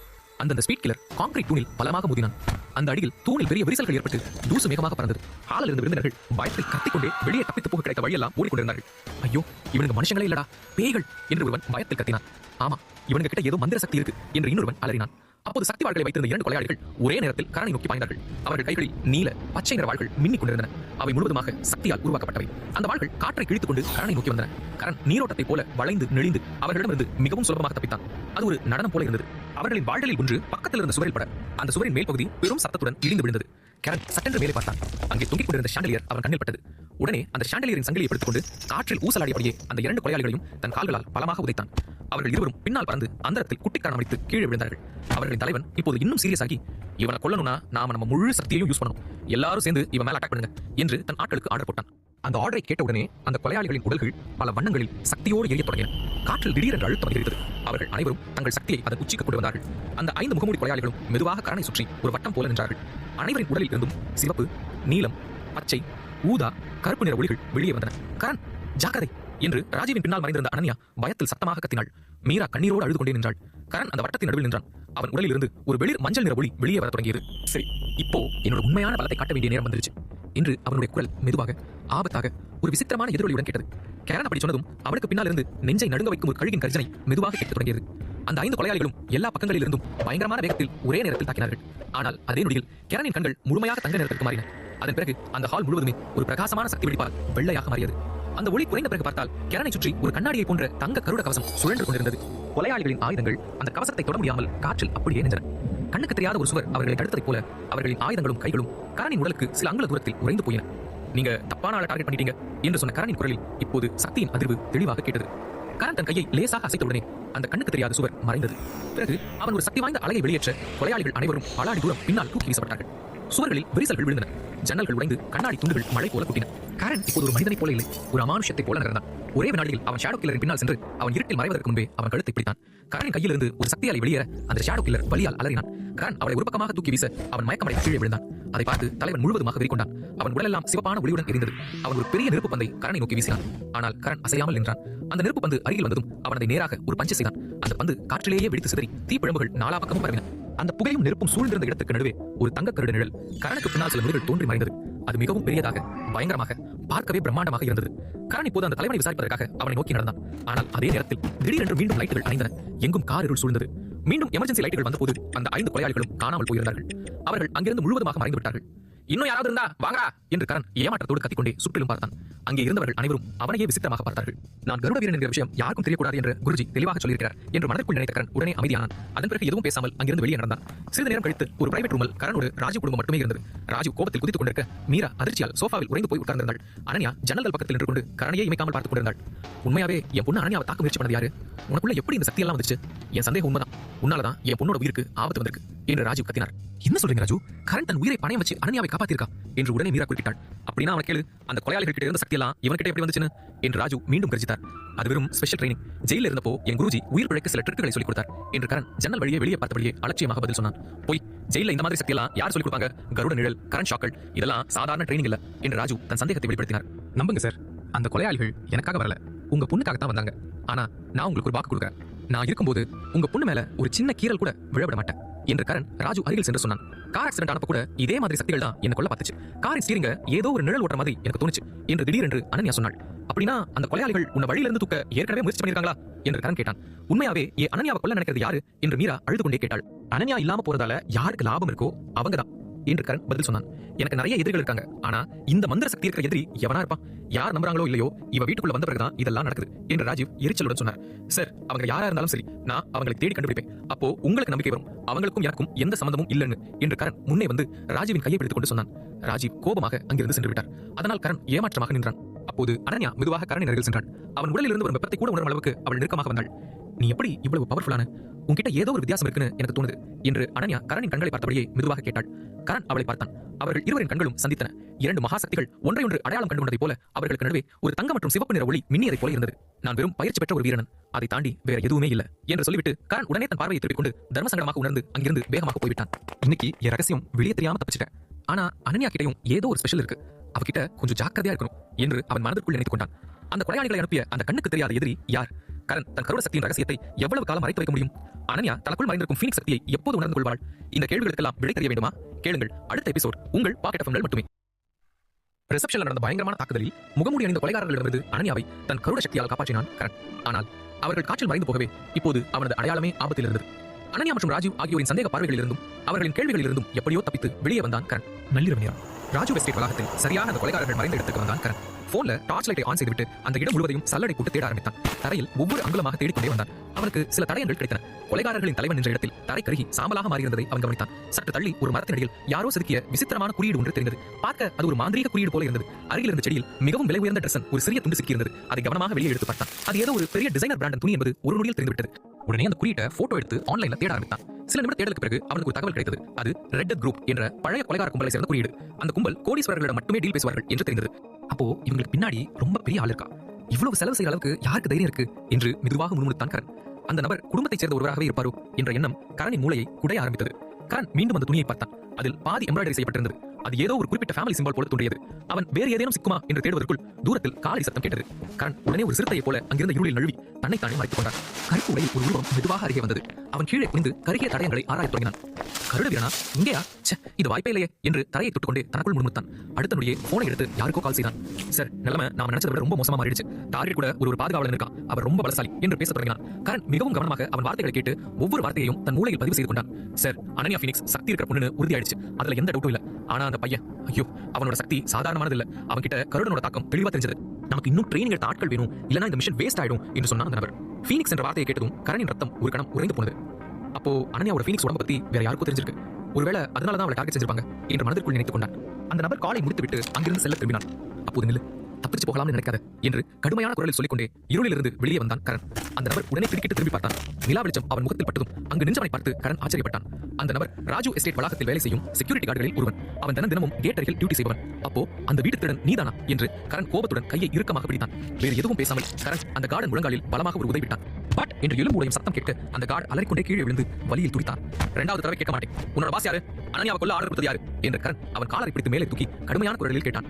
அந்த ஸ்பீட் கில்லர் கான்கிரீட் தூணில் பலமாக மோதினான். அந்த அடியில் தூணில் பெரிய விரிசல்கள் ஏற்பட்டு தூசு மேகமாக பறந்தது. ஹாலில் இருந்த விருந்தினர்கள் பயத்தில் கத்திக்கொண்டே வெளியே தப்பித்து போக கிடைத்த வழியெல்லாம் ஓடிக்கொண்டிருந்தார்கள். ஐயோ, இவனுக்கு மனுஷங்களே இல்லடா, பேய்கள் என்று ஒருவன் பயத்தில் கத்தினான். ஆமா, இவனுக்கு கிட்ட ஏதோ மந்திர சக்தி இருக்கு என்று இன்னொருவன் அலறினான். அப்போது சக்தி வாள்களை வைத்திருந்த 2 கொலையாளிகள் ஒரே நேரத்தில் கரனை நோக்கி பாய்ந்தார்கள். அவர்கள் கைகளில் நீல பச்சை நிற வாள்கள் மின்னிக் கொண்டிருந்தன. அவை முழுவதுமாக சக்தியால் உருவாக்கப்பட்டவை. அந்த வாள்கள் காற்றை கிழித்துக் கொண்டு கரனை நோக்கி வந்தன. கரண் நீரோட்டத்தைப் போல வளைந்து நெளிந்து அவர்களிடமிருந்து மிகவும் சுலபமாக தப்பித்தான். அது ஒரு நடனம் போல இருந்தது. அவர்களின் வாள்களில் ஒன்று பக்கத்தில் இருந்த சுவரில் பட அந்த சுவரின் மேல் பகுதி பெரும் சத்தத்துடன் இடிந்து விழுந்தது. கரண் சட்டென்று மேலே பார்த்தான். அங்கே தொங்கிக் கொண்டிருந்த ஷாண்டலியர் அவன் கண்ணில் பட்டது. உடனே அந்த ஷாண்டலியரின் சங்கிலியை பிடித்துக் கொண்டு காற்றில் ஊசலாடியபடியே அந்த 2 கொலையாளிகளையும் தன் கால்களால் பலமாக உதைத்தான். அவர்கள் இருவரும் பின்னால் பறந்து அந்தரத்தில் குட்டிக்காரணம் அடித்து கீழே விழுந்தார்கள். அவர்களின் தலைவன் இப்போது இன்னும் சீரியஸ் ஆகி, இவனை கொல்லணும்னா நாம நம்ம முழு சக்தியையும் யூஸ் பண்ணணும், எல்லாரும் சேர்ந்து இவன் மேல அட்டாக் பண்ணுங்க என்று தன் ஆட்களுக்கு ஆர்டர் போட்டான். அந்த ஆர்டரை கேட்ட உடனே அந்த கொலையாளிகளின் உடல்கள் பல வண்ணங்களில் சக்தியோடு எரியத் தொடங்கின. காற்றில் திடீரென்று அழுத்தம் அதிகரித்தது. அவர்கள் அனைவரும் தங்கள் சக்தியை அதன் உச்சிக்கு கொண்டு வந்தார்கள். அந்த 5 முகமூடி கொலையாளிகளும் மெதுவாக கரணை சுற்றி ஒரு வட்டம் போல நின்றார்கள். அனைவரின் உடலில் இருந்தும் சிவப்பு, நீலம், பச்சை, ஊதா, கருப்பு நிற ஒளிகள் வெளியே வந்தன. கரண், ஜாக்கிரதை என்று ராஜீவின் பின்னால் மறைந்திருந்த அனன்யா பயத்தில் சத்தமாக கத்தினாள். மீரா கண்ணீரோடு அழுது கொண்டே நின்றாள். கரண் அந்த வட்டத்தின் நடுவில் நின்றான். அவன் உடலில் இருந்து ஒரு வெளிர் மஞ்சள் நிற ஒளி வெளியே வர தொடங்கியது. சரி, இப்போ என்னோட உண்மையான பலத்தை காட்ட வேண்டிய நேரம் வந்துருச்சு என்று அவனுடைய குரல் மெதுவாக, ஆபத்தாக, ஒரு விசித்திரமான எதிரொலியுடன் கேட்டது. கரண் அப்படி சொன்னதும் அவனுக்கு பின்னால் இருந்து நெஞ்சை நடுங்க வைக்கும் ஒரு கழுகின் கர்ஜனை மெதுவாக கேட்க தொடங்கியது. அந்த 5 கொலையாளிகளும் எல்லா பக்கங்களில் இருந்தும் பயங்கரமான வேகத்தில் ஒரே நேரத்தில் தாக்கினார்கள். ஆனால் அதே நொடியில் கரணின் கண்கள் முழுமையாக தங்க நிறத்திற்கு மாறின. அதன் பிறகு அந்த ஹால் முழுவதுமே ஒரு பிரகாசமான சக்தி வெடிப்பால் வெள்ளையாக மாறியது. அந்த ஒளி குறைந்த பிறகு பார்த்தால் கரனை சுற்றி ஒரு கண்ணாடியை போன்ற தங்க கருட கவசம் சுழன்று கொண்டிருந்தது. கொலையாளிகளின் ஆயுதங்கள் அந்த கவசத்தை தொட முடியாமல் காற்றில் அப்படியே நின்றன. கண்ணுக்கு தெரியாத ஒரு சுவர் அவர்களை தடுத்ததைப் போல அவர்களின் ஆயுதங்களும் கைகளும் கரணின் உடலுக்கு சில அங்குல தூரத்தில் உறைந்து போயின. நீங்க தப்பான ஆளை டார்கெட் பண்ணிட்டீங்க என்று சொன்ன கரணின் குரலில் இப்போது சக்தியின் அதிர்வு தெளிவாக கேட்டது. கரண் தன் கையை லேசாக அசைத்த உடனே அந்த கண்ணுக்கு தெரியாத சுவர் மறைந்தது. பிறகு அவன் ஒரு சக்தி வாய்ந்த அலையை வெளியேற்ற கொலையாளிகள் அனைவரும் பல அடி தூரம் பின்னால் தூக்கி வீசப்பட்டார்கள். சுவர்களில் விரிசல்கள் விழுந்தன. ஜன்னல்கள் உடைந்து கண்ணாடி துண்டுகள் மழை போல கொட்டின. கரண் இப்போது ஒரு மனிதனைப் போல இல்லை, ஒரு அமானுஷ்யத்தைப் போல நகர்ந்தான். ஒரே வினாடியில் அவன் ஷாடோ கில்லரின் பின்னால் சென்று அவன் இருட்டில் மறைவதற்கு முன்பே அவன் கழுத்தை பிடித்தான். கரணின் கையிலிருந்து ஒரு சக்தி அலை வெளியேற அந்த ஷாடோ கில்லர் வலியால் அலறினான். கரண் அவளை ஒரு பக்கமாக தூக்கி வீச அவன் மயக்கமடைந்து கீழே விழுந்தான். அதை பார்த்து தலைவன் முழுவதுமாக வெறிக்கொண்டான். அவன் உடலெல்லாம் சிவப்பான ஒளியுடன் எரிந்தது. அவன் ஒரு பெரிய நெருப்பு பந்தை கரனை நோக்கி வீசினான். ஆனால் கரண் அசையாமல் நின்றான். அந்த நெருப்பு பந்து அருகில் வந்ததும் அவன் அதை நேராக ஒரு பஞ்சை செய்தான். அந்த பந்து காற்றிலேயே வெடித்து சிதறி தீப்பிழம்புகள் நாலா பக்கமும் பரவின. அந்த புகையும் நெருப்பும் சூழ்ந்திருந்த இடத்துக்கு நடுவே ஒரு தங்க கருட நிழல் கரனுக்கு பின்னால் சில நொடிகள் தோன்றி மறைந்தது. அது மிகவும் பெரியதாக, பயங்கரமாக, பார்க்கவே பிரம்மாண்டமாக இருந்தது. கரண் இப்போது அந்த தலைவனை விசாரிப்பதற்காக அவனை நோக்கி நடந்தான். ஆனால் அதே நேரத்தில் திடீரென்று மீண்டும் லைட்டுகள் அணைந்தன. எங்கும் கார் இருள் சூழ்ந்தது. மீண்டும் எமர்ஜென்சி லைட்டுகள் வந்தபோது அந்த 5 கொலையாளிகளும் காணாமல் போயிருந்தார்கள். அவர்கள் அங்கிருந்து முழுவதுமாக மறைந்து விட்டார்கள். இன்னும் யாராவது இருந்தா வாங்கடா என்று கரண் ஏமாற்றத்தோடு கத்திக்கொண்டே சுற்றிலும் பார்த்தான். அங்கே இருந்தவர்கள் அனைவரும் அவனையே விசித்திரமாக பார்த்தார்கள். நான் கருட வீரன் என்கிற விஷயம் யாருக்கும் தெரியக்கூடாது என்று குருஜி தெளிவாக சொல்லியிருக்கிறார் என்று மனதிற்குள் நினைத்த கரண் உடனே அமைதியானான். அதன் பிறகு எதுவும் பேசாமல் அங்கிருந்து வெளியே நடந்தான். சிறிது நேரம் கழித்து ஒரு பிரைவேட் ரூமில் கரணோடு ராஜு குடும்பம் மட்டுமே இருந்தது. ராஜு கோபத்தில் குதித்துக் கொண்டிருக்க மீரா அதிர்ச்சியால் சோஃபாவில் உறைந்து போய் உட்கார்ந்திருந்தாள். அனன்யா ஜன்னல் பக்கத்தில் நின்று கொண்டு கரணையே இமைக்காமல் பார்த்துக் கொண்டிருந்தாள். உண்மையாவே என் பொண்ணு அனன்யாவை தாக்க முயற்சி பண்ணது யாரு? உனக்குள்ள எப்படி இந்த சக்தி எல்லாம் வந்துச்சு? என் சந்தேகம் உண்மைதான். உன்னாலதான் என் பொண்ணோட உயிருக்கு ஆபத்து வந்திருக்கு என்று ராஜு கத்தினார். என்ன சொல்றீங்க ராஜு? கரண் தன் உயிரை பணயம் வச்சு அனன்யாவை காப்பாத்திருக்கா என்று உடனே மீரா குறிப்பிட்டாள். அப்படின்னா அவன் கேளு, அந்த கொலையாளிகள் கிட்ட இருந்த சக்தி எல்லாம் இவன்கிட்ட எப்படி வந்துச்சுன்னு என்று ராஜு மீண்டும் கர்ஜித்தார். அது வெறும் ஸ்பெஷல் ட்ரைனிங். ஜெயில இருந்தப்போ என் குருஜி உயிர் பிழைக்க சில ட்ரிக்குகளை சொல்லிக் கொடுத்தார் என்று கரண் ஜன்னல் வழியே வெளியே பார்த்தபடியே அலட்சியமாக பதில் சொன்னான். போய் ஜெயில இந்த மாதிரி சக்தி எல்லாம் யார் சொல்லிக் கொடுப்பாங்க? கருட நிழல், கரண் ஷாக்கள் இதெல்லாம் சாதாரண ட்ரைனிங் இல்ல என்று ராஜு தன் சந்தேகத்தை வெளிப்படுத்தினார். நம்புங்க சார், அந்த கொலையாளிகள் எனக்காக வரல, உங்க பொண்ணுக்காகத்தான் வந்தாங்க. ஆனா நான் உங்களுக்கு ஒரு வாக்கு கொடுக்குறேன். நான் இருக்கும்போது உங்க பொண்ணு மேல ஒரு சின்ன கீறல் கூட விழவிட மாட்டேன் என்று கரண் ராஜு அருகில் சென்று சொன்னான். கார் ஆக்சிடென்ட் ஆனப்ப கூட இதே மாதிரி சக்திகள் தான் என்ன கொல்ல பார்த்துச்சு. காரின் ஸ்டீரிங்க ஏதோ ஒரு நிழல் ஓட்டுற மாதிரி எனக்கு தோணுச்சு என்று திடீரென்று அனன்யா சொன்னாள். அப்படின்னா அந்த கொலையாளிகள் உன்னை வழியிலிருந்து தூக்க ஏற்கனவே முயற்சி பண்ணிருக்காங்களா என்று கரண் கேட்டான். உண்மையாவே அனன்யாவை கொல்ல நினைக்கிறது யாரு என்று மீரா அழுது கொண்டே கேட்டாள். அனன்யா இல்லாம போறதால யாருக்கு லாபம் இருக்கோ அவங்கதான் என்று கரண் பதில் சொன்னான். எனக்கு நிறைய எதிரிகள் இருக்காங்க. ஆனா இந்த மந்திர சக்தி இருக்கிற எதிரி எவனா இருப்பான்? யார் நம்புறாங்களோ இல்லையோ இவ வீட்டுக்குள்ள வந்த பிறகுதான் இதெல்லாம் நடக்குது என்று ராஜீவ் எரிச்சலுடன் சொன்னார். சார், அவங்க யாரா இருந்தாலும் சரி, நான் அவங்களை தேடி கண்டுபிடிப்பேன். அப்போ உங்களுக்கு நம்பிக்கை வரும். அவங்களுக்கும் எனக்கும் எந்த சம்பந்தமும் இல்லைன்னு என்று கரண் முன்னே வந்து ராஜீவின் கையை பிடித்துக் கொண்டு சொன்னான். ராஜீவ் கோபமாக அங்கிருந்து சென்று விட்டார். அதனால் கரண் ஏமாற்றமாக நின்றான். அப்போது அனன்யா மெதுவாக கரணின் அருகில் சென்றாள். அவன் உடலில் இருந்து ஒரு வெப்பத்தை கூட உணரும் அளவுக்கு அவள் நெருக்கமாக வந்தாள். நீ எப்படி இவ்வளவு பவர்ஃபுல்லான? உன்கிட்ட ஏதோ ஒரு வித்தியாசம் இருக்குன்னு எனக்கு தோணுது என்று அனன்யா கரணின் கண்களை பார்த்தபடியே மெதுவாக கேட்டாள். கரண் அவளை பார்த்தான். அவர்கள் இருவரின் கண்களும் சந்தித்தன. 2 மகாசக்திகள் ஒன்றையொன்று அடையாளம் கண்டுகொண்டதைப் போல அவர்களுக்கு நடுவே ஒரு தங்க மற்றும் சிவப்பு நிற ஒளி மின்னியதைப் போல இருந்தது. நான் வெறும் பயிற்சி பெற்ற ஒரு வீரன், அதை தாண்டி வேற எதுவுமே இல்ல என்று சொல்லிவிட்டு கரண் உடனே தன் பார்வையை திருப்பிக் கொண்டு தர்மசங்கடமாக உணர்ந்து அங்கிருந்து வேகமாக போய்விட்டான். இன்னைக்கு என் ரகசியம் வெளியே தெரியாம தப்பிச்சிட்டேன். ஆனா அனன்யா கிட்டையும் ஏதோ ஒரு ஸ்பெஷல் இருக்கு, அவகிட்ட கொஞ்சம் ஜாக்கிரதையா இருக்கணும் என்று அவன் மனதிற்குள் நினைத்துக் கொண்டான். அந்த கொலையாளிகளை அனுப்பிய அந்த கண்ணுக்கு தெரியாத எதிரி யார்? கரண் தன் கருட சக்தியின் ரகசியத்தை எவ்வளவு காலம் மறைத்து வைக்க முடியும்? அனன்யா தனக்குள் மறைந்திருக்கும் ஃபீனிக்ஸ் சக்தியை எப்போது உணர்ந்து கொள்வாள்? இந்த கேள்விகளுக்கெல்லாம் விடை தெரிய வேண்டுமா? கேளுங்கள் அடுத்த எபிசோட் உங்கள் பாக்கெட் எஃப்எம்கள் மட்டுமே. ரிசப்ஷனில் நடந்த பயங்கரமான தாக்குதலில் முகமூடி அணிந்த கொலைகாரர்களிடமிருந்து அனன்யாவை தன் கருட சக்தியால் காப்பாற்றினான் கரண். ஆனால் அவர்கள் காற்றில் மறைந்து போகவே இப்போது அவனது அடையாளமே ஆபத்தில் இருந்தது. அனன்யா மற்றும் ராஜு ஆகியோரின் சந்தேக பார்வைகளிலிருந்தும் அவர்களின் கேள்விகளிலிருந்தும் எப்படியோ தப்பித்து வெளியே வந்தான் கரண். நள்ளிரவு நேரம் ராஜு எஸ்டேட் வளாகத்தில் சரியான அந்த கொலைகாரர்கள் மறைந்த இடத்துக்கு வந்தான் கரண். போன்ல டார்ச் லைட்டை ஆன் செய்துவிட்டு அந்த இடம் முழுவதையும் சல்லடை போட்டு தேட ஆரம்பித்தான். தரையில் ஒவ்வொரு அங்குலமாக தேடிக்கொண்டே வந்தான். அவனுக்கு சில தடயங்கள் கிடைத்தன. கொலைகாரர்களின் தலைவன் என்ற இடத்தில் தரை கருகி சாம்பலாக மாறியிருந்ததை அவன் கவனித்தான். சற்று தள்ளி ஒரு மரத்தினடியில் யாரோ செதுக்கிய விசித்திரமான குறியீடு ஒன்று தெரிந்தது. பார்க்க அது ஒரு மாந்திரீக குறியீடு போல இருந்தது. அருகில் இருந்த செடியில் மிகவும் விலை உயர்ந்த ட்ரெஸ் ஒரு சிறிய துண்டு சிக்கியிருந்தது. அதை கவனமாக வெளியே எடுத்து பார்த்தான். அது ஏதோ ஒரு பெரிய டிசைனர் பிராண்ட் துணி என்பது ஒரு நொடியில் தெரிந்துவிட்டது. உடனே அந்த குறியீட்டை போட்டோ எடுத்து ஆன்லைன்ல தேட ஆரம்பித்தான். சில நிமிட தேடலுக்கு பிறகு அவனுக்கு ஒரு தகவல் கிடைத்தது. அது ரெட் குரூப் என்ற பழைய கொலைகார கும்பலை சேர்ந்த குறியீடு. அந்த கும்பல் கோடீஸ்வரர்களிடம் மட்டுமே டீல் பேசுவார்கள் என்று தெரிந்தது. அப்போ இவங்களுக்கு பின்னாடி ரொம்ப பெரிய ஆள் இருக்கா? இவ்வளவு செலவு செய்யற அளவுக்கு யாருக்கு தைரியம் இருக்கு என்று மெதுவாக முன்முடுத்தான் கரண். அந்த நபர் குடும்பத்தைச் சேர்ந்த ஒருவராகவே இருப்பாரோ என்ற எண்ணம் கரணின் மூளையை குடைய ஆரம்பித்தது. கரண் மீண்டும் அந்த துணியை பார்த்தான். அதில் பாதி எம்ப்ராய்டரி செய்யப்பட்டிருந்தது. அது ஏதோ ஒரு குறிப்பிட்ட ஃபேமிலி சிம்பல் போல தோன்றியது. அவன் வேறு ஏதேனும் சிக்குமா என்று தேடுவதற்குள் தூரத்தில் காலை சத்தம் கேட்டது. கரண் உடனே ஒரு சிறுத்தையை போல அங்கிருந்த இருளில் நழுவி தன்னைத்தானே மறைத்துக் கொண்டான். கருப்பு உடையில் ஒரு உருவம் மெதுவாக அருகே வந்தது. அவன் கீழே குனிந்து கருகிய தடயங்களை ஆராயத் தொடங்கினான். கருட வீரனா இங்கேயா? இது வாய்ப்பே இல்லையே என்று தரையை தொட்டுக்கொண்டே தனக்குள் முன்முத்தான். அடுத்த நொடியே போனை எடுத்து யாருக்கோ கால் செய்தான். சார், நிலைமை நாம நினைச்சதை விட ரொம்ப மோசமா மாறிடுச்சு. டார்கெட் கூட ஒரு பாதுகாவலன் இருக்கான். அவர் ரொம்ப பலசாலி என்று பேசத் தொடங்கினான். கரண் மிகவும் கவனமாக அவன் வார்த்தைகளை கேட்டு ஒவ்வொரு வார்த்தையையும் தன் மூளையில் பதிவு செய்து கொண்டான். சார், அனன்யா ஃபீனிக்ஸ் சக்தி இருக்கிற பொண்ணு உறுதியாயிடுச்சு. அதுல எந்த டவுட்டும் இல்ல. ஆனா அந்த பையன், ஐயோ, அவனோட சக்தி சாதாரணமானது இல்ல. அவன் கிட்ட கருடனோட தாக்கம் தெளிவா தெரிஞ்சது. நமக்கு இன்னும் ட்ரெயினிங் எடுத்த ஆட்கள் வேணும், இல்லனா இந்த மிஷன் வேஸ்ட் ஆயிடும் என்று சொன்னான் அந்த நபர். ஃபீனிக்ஸ் என்ற வார்த்தையை கேட்டதும் கரணின் ரத்தம் ஒரு கணம் உறைந்து போனது. அப்போ அனன்யாவோட ஃபீனிக்ஸ் உடம்ப பத்தி வேற யாருக்கும் தெரிஞ்சிருக்கு. ஒருவேளை அதனாலதான் அவளை டார்கெட் செஞ்சிருப்பாங்க என்று மனதிற்குள் நினைத்துக் கொண்டான். அந்த நபர் காலை முடித்துவிட்டு அங்கிருந்து செல்ல திரும்பினான். அப்போது நில்லு, தப்பிச்சு போகலாம்னு நினைக்காத என்று கடுமையான குரலில் சொல்லிக்கொண்டே இருளிலிருந்து வெளியே வந்தான் கரண். அந்த நபர் உடனே திடுக்கிட்டு திரும்பி பார்த்தான். நிலா வெளிச்சம் அவன் முகத்தில் பட்டதும் அங்கு நின்றவனை பார்த்து கரண் ஆச்சரியப்பட்டான். அந்த நபர் ராஜு எஸ்டேட் வளாகத்தில் வேலை செய்யும் செக்யூரிட்டி கார்டுகளில் ஒருவன். அவன் தினமும் கேட் அருகில் டியூட்டி செய்பவன். அப்போ அந்த வீட்டு திருடன் நீதானா என்று கரண் கோபத்துடன் கையை இறுக்கமாக பிடித்தான். வேறு எதுவும் பேசாமல் கரண் அந்த கார்டன் முழங்காலில் பலமாக ஒரு உதை விட்டான். பட் என்று எலும்புடையும் சத்தம் கேட்க அந்த கார்டு அலறிக்கொண்டே கீழே விழுந்து வலியில் துடித்தான். இரண்டாவது தடவை கேட்க மாட்டேன். உன்னோட பாஸ் யாரு? அனன்யாவை கொல்ல ஆர்டர் கொடுத்தது யாரு என்று கரண் அவன் காலரை பிடித்து மேலே தூக்கி கடுமையான குரலில் கேட்டான்.